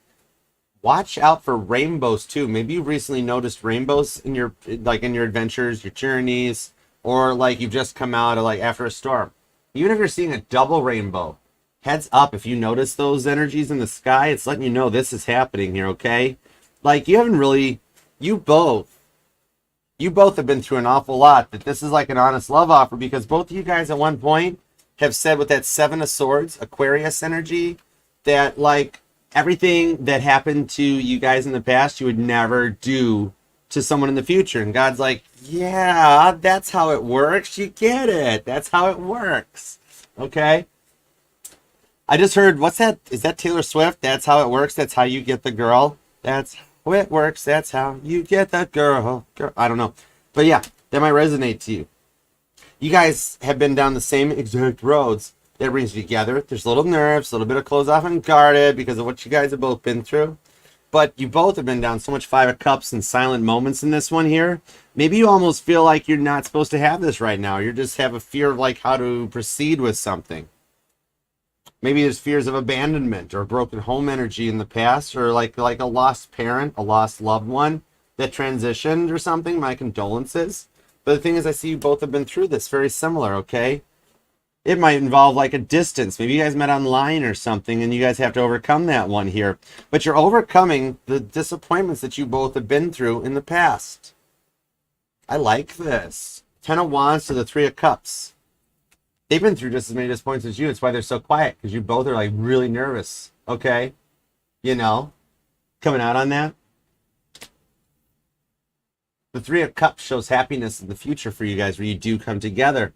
Watch out for rainbows too. Maybe you've recently noticed rainbows in your adventures, your journeys, or like you've just come out of like after a storm. Even if you're seeing a double rainbow, heads up, if you notice those energies in the sky, it's letting you know this is happening here, okay? Like you both have been through an awful lot, that this is like an honest love offer because both of you guys at one point have said with that 7 of Swords, Aquarius energy, that like everything that happened to you guys in the past, you would never do to someone in the future. And God's like, yeah, that's how it works. You get it. That's how it works. Okay? I just heard, what's that? Is that Taylor Swift? That's how it works. That's how you get the girl. That's how it works. That's how you get the girl. I don't know. But yeah, that might resonate to you. You guys have been down the same exact roads. That brings you together. There's a little nerves, a little bit of closed off and guarded because of what you guys have both been through. But you both have been down so much 5 of Cups and silent moments in this one here. Maybe you almost feel like you're not supposed to have this right now. You just have a fear of like how to proceed with something. Maybe there's fears of abandonment or broken home energy in the past, or like a lost parent, a lost loved one that transitioned or something. My condolences. But the thing is, I see you both have been through this very similar, okay? It might involve like a distance. Maybe you guys met online or something and you guys have to overcome that one here. But you're overcoming the disappointments that you both have been through in the past. I like this. 10 of Wands to the 3 of Cups. They've been through just as many disappointments as you. It's why they're so quiet, because you both are like really nervous. Okay, you know, coming out on that. The Three of Cups shows happiness in the future for you guys, where you do come together.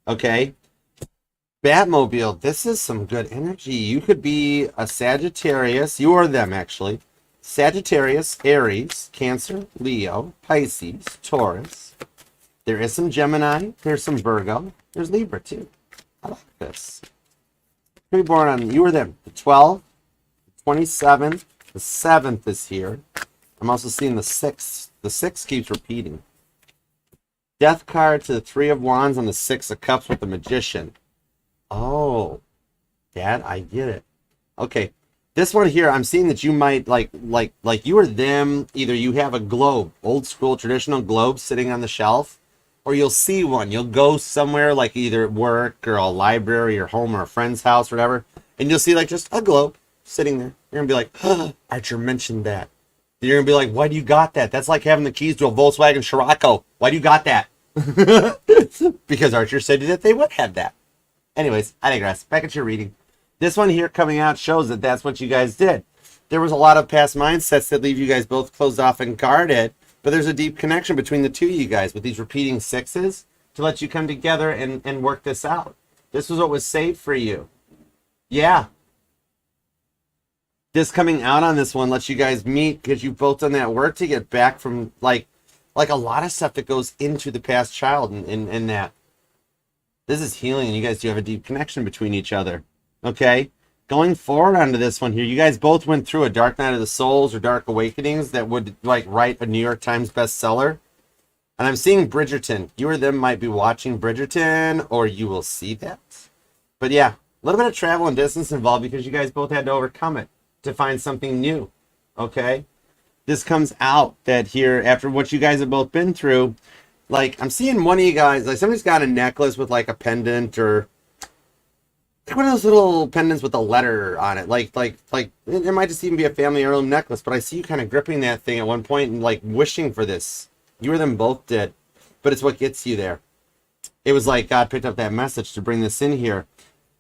Okay. Batmobile, this is some good energy. You could be a Sagittarius, you or them actually. Sagittarius, Aries, Cancer, Leo, Pisces, Taurus. There is some Gemini, there's some Virgo, there's Libra too. I like this. Be born on you or them. The 12th, the 27th, the 7th is here. I'm also seeing the 6th. The 6 keeps repeating. Death card to the 3 of Wands on the 6 of Cups with the Magician. Oh, Dad, I get it. Okay, this one here, I'm seeing that you might like you or them. Either you have a globe, old school traditional globe, sitting on the shelf, or you'll see one. You'll go somewhere like either at work or a library or home or a friend's house or whatever, and you'll see like just a globe sitting there. You're gonna be like, oh, Archer mentioned that. You're gonna be like, why do you got that? That's like having the keys to a Volkswagen Scirocco. Why do you got that? Because Archer said that they would have that. Anyways, I digress. Back at your reading. This one here coming out shows that that's what you guys did. There was a lot of past mindsets that leave you guys both closed off and guarded, but there's a deep connection between the two of you guys with these repeating 6s to let you come together and work this out. This was what was saved for you. Yeah. This coming out on this one lets you guys meet because you've both done that work to get back from like a lot of stuff that goes into the past child and that. This is healing, and you guys do have a deep connection between each other. Okay? Going forward onto this one here, you guys both went through a Dark Night of the Souls or Dark Awakenings that would like write a New York Times bestseller. And I'm seeing Bridgerton. You or them might be watching Bridgerton, or you will see that. But yeah, a little bit of travel and distance involved because you guys both had to overcome it to find something new. Okay? This comes out that here, after what you guys have both been through, like I'm seeing one of you guys, like somebody's got a necklace with like a pendant or one of those little pendants with a letter on it. Like it might just even be a family heirloom necklace, but I see you kind of gripping that thing at one point and like wishing for this. You or them both did, but it's what gets you there. It was like God picked up that message to bring this in here.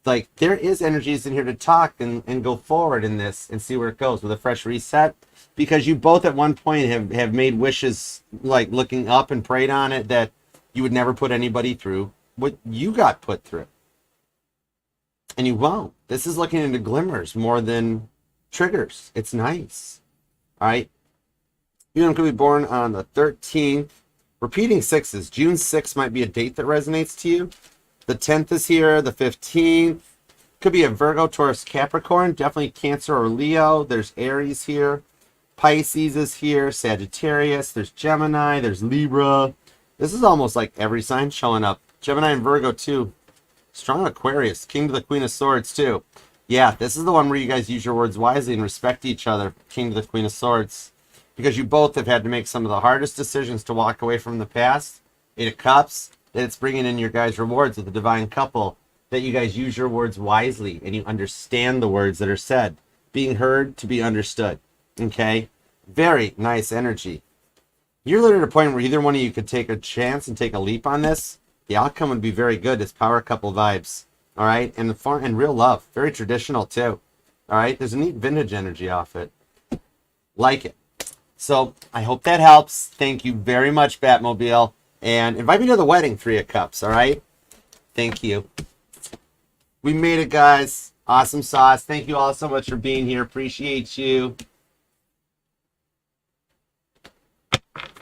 Like there is energies in here to talk and go forward in this and see where it goes with a fresh reset, because you both at one point have made wishes, like looking up and prayed on it, that you would never put anybody through what you got put through. And you won't. This is looking into glimmers more than triggers. It's nice. All right. You could be born on the 13th. Repeating 6s. June 6th might be a date that resonates to you. The 10th is here. The 15th. Could be a Virgo, Taurus, Capricorn. Definitely Cancer or Leo. There's Aries here. Pisces is here. Sagittarius. There's Gemini. There's Libra. This is almost like every sign showing up. Gemini and Virgo too. Strong Aquarius. King to the Queen of Swords too. Yeah, this is the one where you guys use your words wisely and respect each other. King to the Queen of Swords. Because you both have had to make some of the hardest decisions to walk away from the past. 8 of Cups. That it's bringing in your guys' rewards with the divine couple. That you guys use your words wisely and you understand the words that are said. Being heard to be understood. Okay? Very nice energy. You're literally at a point where either one of you could take a chance and take a leap on this. The outcome would be very good. It's power couple vibes. All right? And real love. Very traditional too. All right? There's a neat vintage energy off it. Like it. So I hope that helps. Thank you very much, Batmobile. And invite me to the wedding, 3 of Cups. All right? Thank you. We made it, guys. Awesome sauce. Thank you all so much for being here. Appreciate you.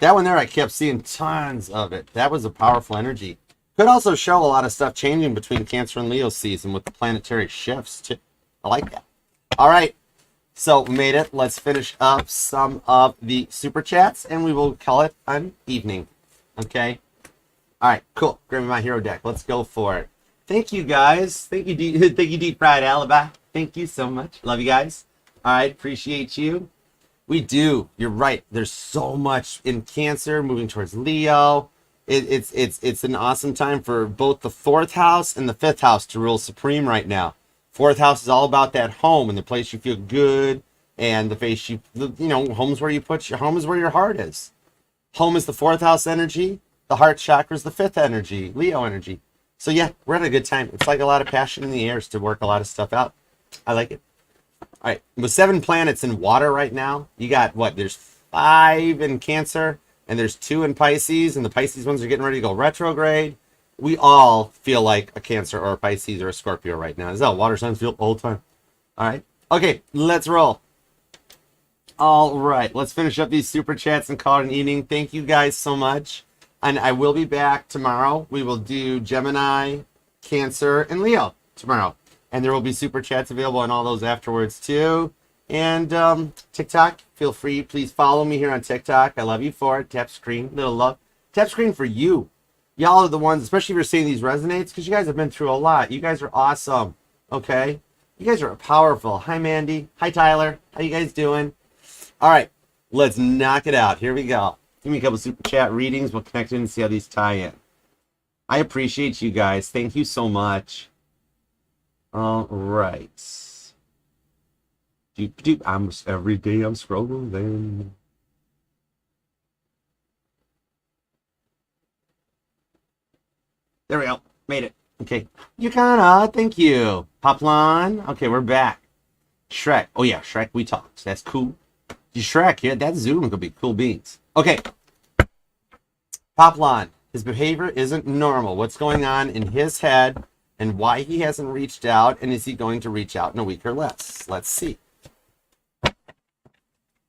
That one there, I kept seeing tons of it. That was a powerful energy. Could also show a lot of stuff changing between Cancer and Leo season with the planetary shifts, too. I like that. All right. So we made it. Let's finish up some of the super chats, and we will call it an evening. Okay? All right, cool. Grab me my hero deck. Let's go for it. Thank you, guys. Thank you, thank you, Deep Fried Alibi. Thank you so much. Love you guys. All right, appreciate you. We do. You're right. There's so much in Cancer moving towards Leo. It's an awesome time for both the 4th house and the 5th house to rule supreme right now. 4th house is all about that home and the place you feel good, and the face you know, home's where you put your home is where your heart is. Home is the 4th house energy. The heart chakra is the 5th energy, Leo energy. So yeah, we're having a good time. It's like a lot of passion in the airs to work a lot of stuff out. I like it. All right, with 7 planets in water right now, you got what? There's 5 in Cancer, and there's 2 in Pisces, and the Pisces ones are getting ready to go retrograde. We all feel like a Cancer or a Pisces or a Scorpio right now. This is how water signs feel all the time. All right. Okay, let's roll. All right, let's finish up these super chats and call it an evening. Thank you guys so much. And I will be back tomorrow. We will do Gemini, Cancer, and Leo tomorrow. And there will be super chats available on all those afterwards too. And TikTok, feel free. Please follow me here on TikTok. I love you for it. Tap screen, little love. Tap screen for you. Y'all are the ones, especially if you're seeing these resonates, because you guys have been through a lot. You guys are awesome. Okay? You guys are powerful. Hi, Mandy. Hi, Tyler. How you guys doing? All right, let's knock it out. Here we go. Give me a couple super chat readings. We'll connect in and see how these tie in. I appreciate you guys. Thank you so much. All right. Every day I'm scrolling. There we go. Made it. Okay. Yukana, thank you. Poplan. Okay, we're back. Shrek. Oh yeah, Shrek, we talked. That's cool. Shrek, yeah, that Zoom could be cool beans. Okay. Poplan, his behavior isn't normal. What's going on in his head and why he hasn't reached out, and is he going to reach out in a week or less? Let's see.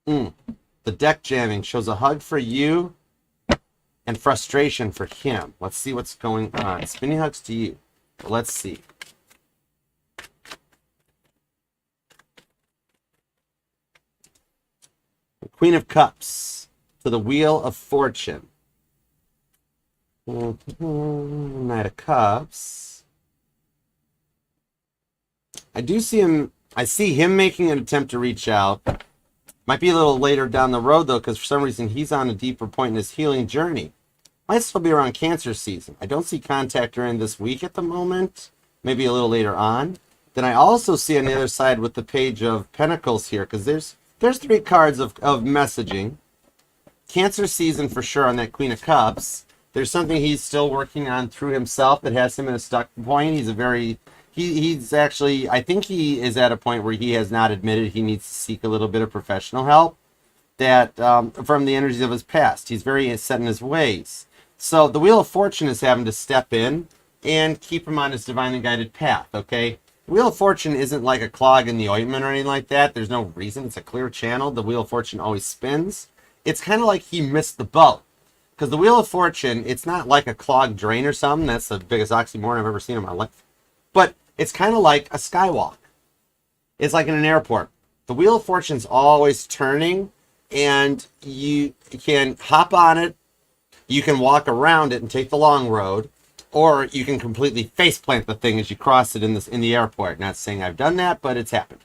The deck jamming shows a hug for you and frustration for him. Let's see what's going on. Spinning hugs to you. Let's see. Queen of Cups to the Wheel of Fortune. Knight of Cups. I see him making an attempt to reach out. Might be a little later down the road, though, because for some reason he's on a deeper point in his healing journey. Might still be around Cancer season. I don't see contact during this week at the moment. Maybe a little later on. Then I also see on the other side with the Page of Pentacles here, because there's 3 cards of messaging. Cancer season for sure on that Queen of Cups. There's something he's still working on through himself that has him at a stuck point. He's actually, I think he is at a point where he has not admitted he needs to seek a little bit of professional help that from the energies of his past. He's very set in his ways. So the Wheel of Fortune is having to step in and keep him on his divinely guided path, okay? The Wheel of Fortune isn't like a clog in the ointment or anything like that. There's no reason. It's a clear channel. The Wheel of Fortune always spins. It's kind of like he missed the boat. Because the Wheel of Fortune, it's not like a clogged drain or something. That's the biggest oxymoron I've ever seen in my life. But it's kind of like a skywalk. It's like in an airport. The Wheel of Fortune's always turning, and you can hop on it. You can walk around it and take the long road, or you can completely faceplant the thing as you cross it in the airport. Not saying I've done that, but it's happened.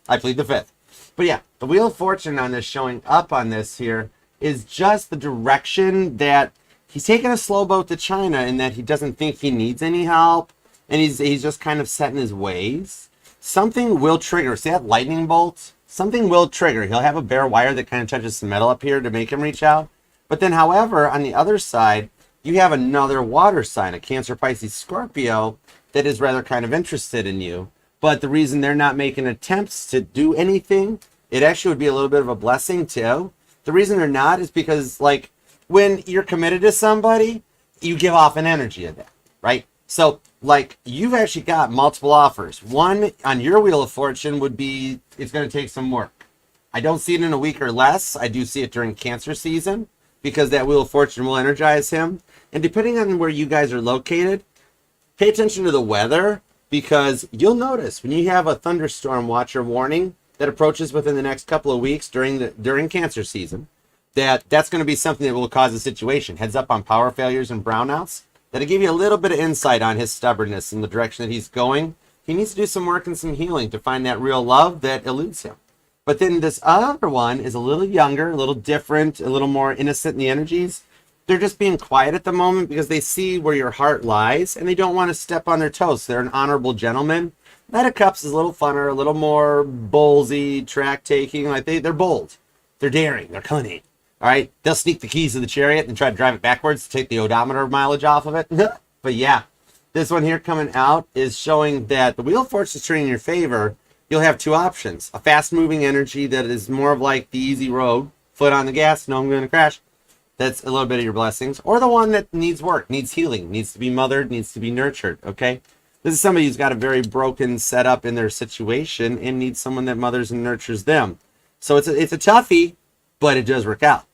I plead the fifth. But yeah, the Wheel of Fortune on this, showing up on this here, is just the direction that he's taking a slow boat to China, in that he doesn't think he needs any help, and he's just kind of set in his ways. Something will trigger. See that lightning bolt? Something will trigger. He'll have a bare wire that kind of touches some metal up here to make him reach out. But then, however, on the other side, you have another water sign, a Cancer, Pisces, Scorpio, that is rather kind of interested in you. But the reason they're not making attempts to do anything, it actually would be a little bit of a blessing too. The reason they're not is because, like, when you're committed to somebody, you give off an energy of that, right? So, like, you've actually got multiple offers. One on your Wheel of Fortune would be, it's going to take some work. I don't see it in a week or less. I do see it during Cancer season, because that Wheel of Fortune will energize him. And depending on where you guys are located, pay attention to the weather, because you'll notice when you have a thunderstorm watch or warning that approaches within the next couple of weeks during Cancer season, that's going to be something that will cause a situation. Heads up on power failures and brownouts. That'll give you a little bit of insight on his stubbornness and the direction that he's going. He needs to do some work and some healing to find that real love that eludes him. But then this other one is a little younger, a little different, a little more innocent in the energies. They're just being quiet at the moment because they see where your heart lies, and they don't want to step on their toes. They're an honorable gentleman. Knight of Cups is a little funner, a little more ballsy, track-taking. Like they're bold. They're daring. They're cunning. All right? They'll sneak the keys of the chariot and try to drive it backwards to take the odometer mileage off of it. But yeah, This one here coming out is showing that the Wheel of Fortune is turning in your favor. You'll have two options. A fast-moving energy that is more of like the easy road, foot on the gas, no, I'm going to crash. That's a little bit of your blessings. Or the one that needs work, needs healing, needs to be mothered, needs to be nurtured, okay? This is somebody who's got a very broken setup in their situation and needs someone that mothers and nurtures them. So it's a toughie, but it does work out.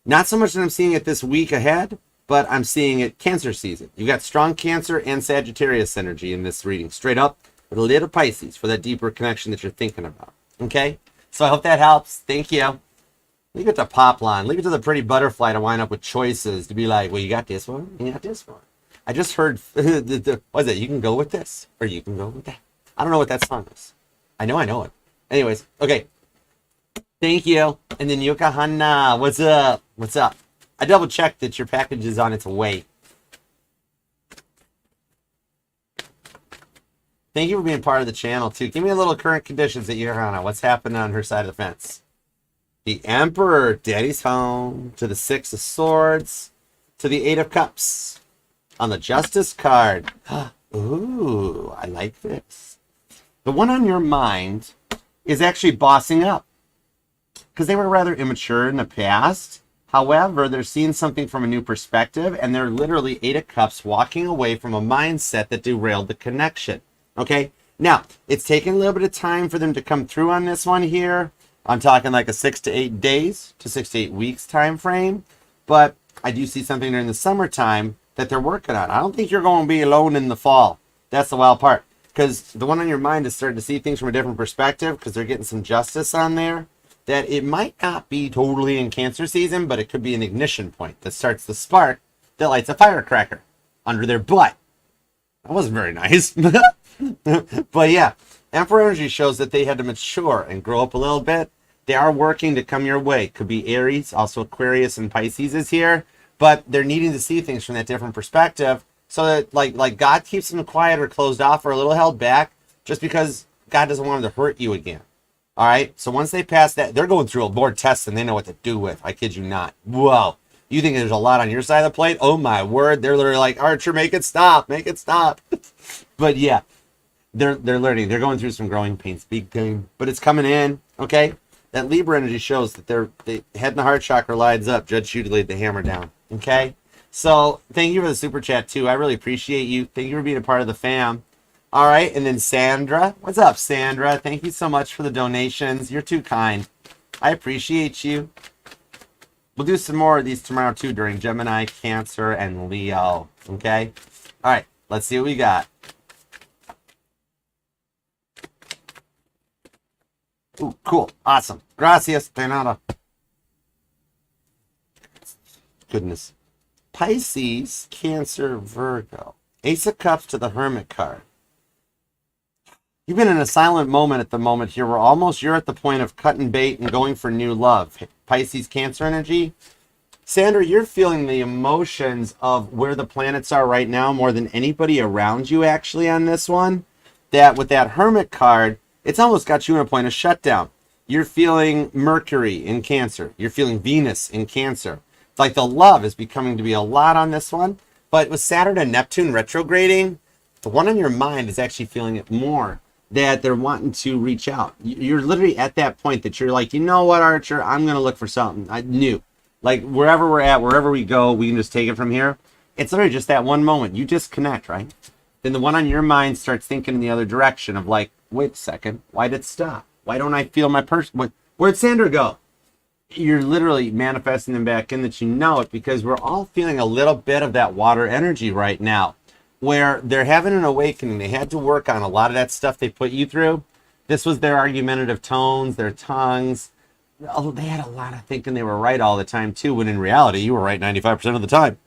Not so much that I'm seeing it this week ahead, but I'm seeing it Cancer season. You've got strong Cancer and Sagittarius energy in this reading, straight up with a little Pisces for that deeper connection that you're thinking about, okay? So I hope that helps. Thank you. Leave it to Poplon. Leave it to the pretty butterfly to wind up with choices to be like, well, you got this one, you got this one. I just heard, what is it? You can go with this, or you can go with that. I don't know what that song is. I know it. Anyways, okay. Thank you. And then Yokohana, what's up? What's up? I double checked that your package is on its way. Thank you for being part of the channel, too. Give me a little current conditions at Yokohana. What's happening on her side of the fence? The Emperor, Daddy's home, to the Six of Swords, to the Eight of Cups. On the Justice card. Ooh, I like this. The one on your mind is actually bossing up, because they were rather immature in the past. However, they're seeing something from a new perspective, and they're literally Eight of Cups walking away from a mindset that derailed the connection. Okay? Now, it's taking a little bit of time for them to come through on this one here. I'm talking like a 6 to 8 days to 6 to 8 weeks time frame. But I do see something during the summertime that they're working on. I don't think you're going to be alone in the fall. That's the wild part. Because the one on your mind is starting to see things from a different perspective, because they're getting some justice on there. That it might not be totally in Cancer season, but it could be an ignition point that starts the spark that lights a firecracker under their butt. That wasn't very nice. But yeah, Emperor energy shows that they had to mature and grow up a little bit. They are working to come your way. Could be Aries, also Aquarius and Pisces is here. But they're needing to see things from that different perspective, so that like God keeps them quiet or closed off or a little held back just because God doesn't want them to hurt you again. All right. So once they pass that, they're going through a board test and they know what to do with. I kid you not. Whoa. You think there's a lot on your side of the plate? Oh my word. They're literally like, Archer, make it stop. Make it stop. But yeah, they're learning. They're going through some growing pains. Big thing. But it's coming in. Okay. That Libra energy shows that they head in the heart chakra lines up. Judge Judy laid the hammer down. Okay. So thank you for the super chat too. I really appreciate you. Thank you for being a part of the fam. All right, and then Sandra. What's up, Sandra? Thank you so much for the donations. You're too kind. I appreciate you. We'll do some more of these tomorrow, too, during Gemini, Cancer, and Leo. Okay? All right, let's see what we got. Ooh, cool. Awesome. Gracias, de nada. Goodness. Pisces, Cancer, Virgo. Ace of Cups to the Hermit card. You've been in a silent moment at the moment here where almost you're at the point of cutting bait and going for new love. Pisces, Cancer energy. Sandra, you're feeling the emotions of where the planets are right now more than anybody around you actually on this one. That with that Hermit card, it's almost got you in a point of shutdown. You're feeling Mercury in Cancer. You're feeling Venus in Cancer. It's like the love is becoming to be a lot on this one. But with Saturn and Neptune retrograding, the one on your mind is actually feeling it more. That they're wanting to reach out. You're literally at that point that you're like, you know what, Archer, I'm going to look for something new. Like wherever we're at, wherever we go, we can just take it from here. It's literally just that one moment. You disconnect, right? Then the one on your mind starts thinking in the other direction of like, wait a second, why did it stop? Why don't I feel my person? Where'd Sandra go? You're literally manifesting them back in that you know it, because we're all feeling a little bit of that water energy right now, where they're having an awakening. They had to work on a lot of that stuff they put you through. This was their argumentative tones, their tongues. Oh, they had a lot of thinking they were right all the time too, when in reality, you were right 95% of the time.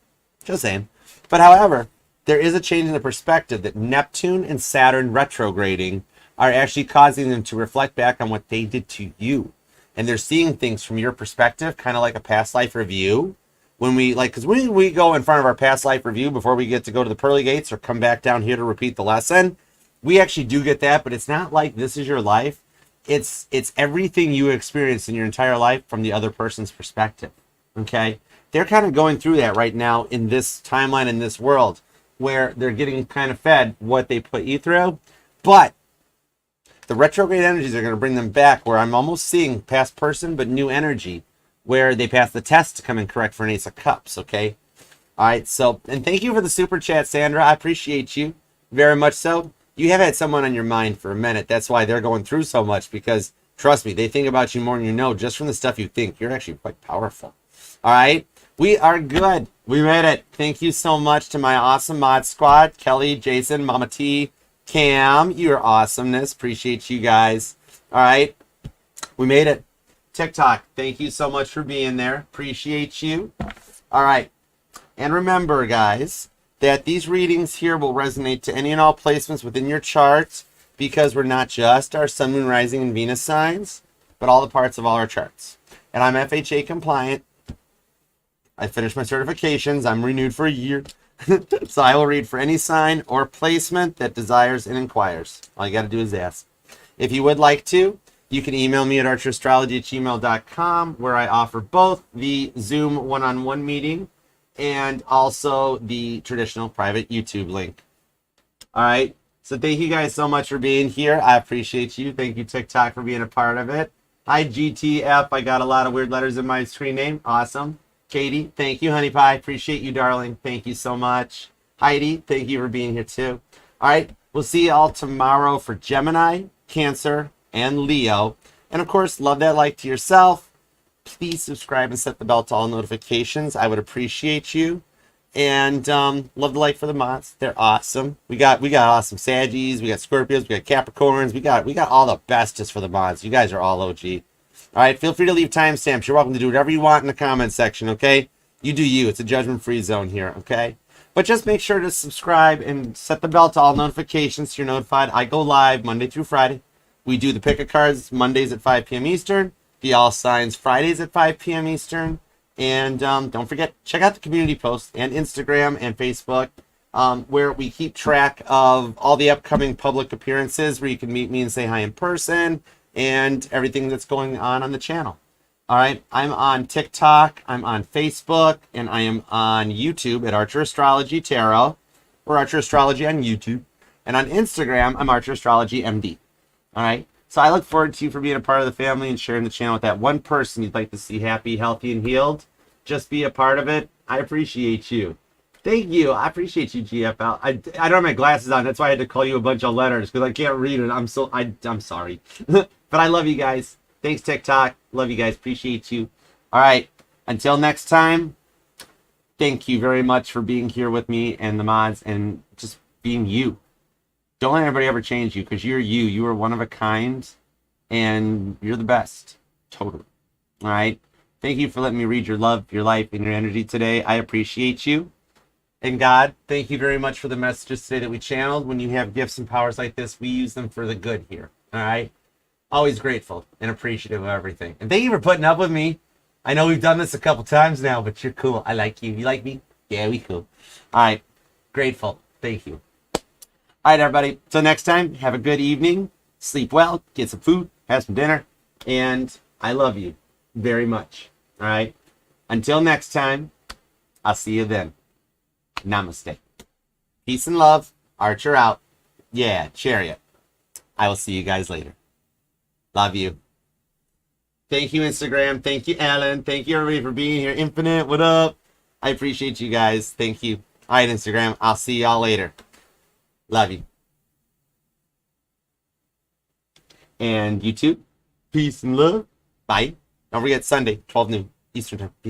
Just saying. But however, there is a change in the perspective that Neptune and Saturn retrograding are actually causing them to reflect back on what they did to you. And they're seeing things from your perspective, kind of like a past life review. When we because when we go in front of our past life review before we get to go to the pearly gates or come back down here to repeat the lesson, we actually do get that, but it's not like this is your life. It's everything you experienced in your entire life from the other person's perspective. Okay? They're kind of going through that right now in this timeline, in this world. where they're getting kind of fed what they put you through. But the retrograde energies are going to bring them back, where I'm almost seeing past person, but new energy, where they pass the test to come in correct for an Ace of Cups, okay? All right, so, and thank you for the super chat, Sandra. I appreciate you very much so. You have had someone on your mind for a minute. That's why they're going through so much, because trust me, they think about you more than you know, just from the stuff you think. You're actually quite powerful. All right, we are good. We made it. Thank you so much to my awesome mod squad, Kelly, Jason, Mama T, Cam. Your awesomeness. Appreciate you guys. All right, we made it. TikTok, thank you so much for being there. Appreciate you. All right, and remember, guys, that these readings here will resonate to any and all placements within your charts, because we're not just our sun, moon, rising, and Venus signs, but all the parts of all our charts. And I'm FHA compliant. I finished my certifications. I'm renewed for a year. So I will read for any sign or placement that desires and inquires. All you got to do is ask. If you would like to, you can email me at archerastrology@gmail.com, where I offer both the Zoom one-on-one meeting and also the traditional private YouTube link. All right. So thank you guys so much for being here. I appreciate you. Thank you, TikTok, for being a part of it. Hi, GTF. I got a lot of weird letters in my screen name. Awesome. Katie, thank you, honey pie. Appreciate you, darling. Thank you so much. Heidi, thank you for being here too. All right. We'll see you all tomorrow for Gemini, Cancer, and Leo. And of course, love that like to yourself. Please subscribe and set the bell to all notifications. I would appreciate you. And love the like for the mods. They're awesome. We got awesome Saggies, we got Scorpios, we got Capricorns, we got all the bestest for the mods. You guys are all OG. All right, feel free to leave timestamps. You're welcome to do whatever you want in the comment section, okay? You do you. It's a judgment-free zone here, okay? But just make sure to subscribe and set the bell to all notifications so you're notified. I go live Monday through Friday. We do the pick of cards Mondays at 5 p.m. Eastern, the all signs Fridays at 5 p.m. Eastern. And don't forget, check out the community posts and Instagram and Facebook, where we keep track of all the upcoming public appearances, where you can meet me and say hi in person, and everything that's going on the channel. All right, I'm on TikTok, I'm on Facebook, and I am on YouTube at Archer Astrology Tarot, or Archer Astrology on YouTube. And on Instagram, I'm Archer Astrology MD. All right, so I look forward to you for being a part of the family and sharing the channel with that one person you'd like to see happy, healthy, and healed. Just be a part of it. I appreciate you. Thank you. I appreciate you, GFL. I don't have my glasses on. That's why I had to call you a bunch of letters, because I can't read it. I'm sorry. But I love you guys. Thanks, TikTok. Love you guys. Appreciate you. All right. Until next time, thank you very much for being here with me and the mods and just being you. Don't let anybody ever change you, because you're you. You are one of a kind, and you're the best. Totally. All right. Thank you for letting me read your love, your life, and your energy today. I appreciate you. And God, thank you very much for the messages today that we channeled. When you have gifts and powers like this, we use them for the good here. All right? Always grateful and appreciative of everything. And thank you for putting up with me. I know we've done this a couple times now, but you're cool. I like you. You like me? Yeah, we cool. All right. Grateful. Thank you. All right, everybody. Till next time, have a good evening. Sleep well. Get some food. Have some dinner. And I love you very much. All right? Until next time, I'll see you then. Namaste. Peace and love. Archer out. Yeah, Chariot. I will see you guys later. Love you. Thank you, Instagram. Thank you, Alan. Thank you, everybody, for being here. Infinite, what up? I appreciate you guys. Thank you. All right, Instagram. I'll see y'all later. Love you. And YouTube. Peace and love. Bye. Don't forget Sunday, 12 noon Eastern time. Peace.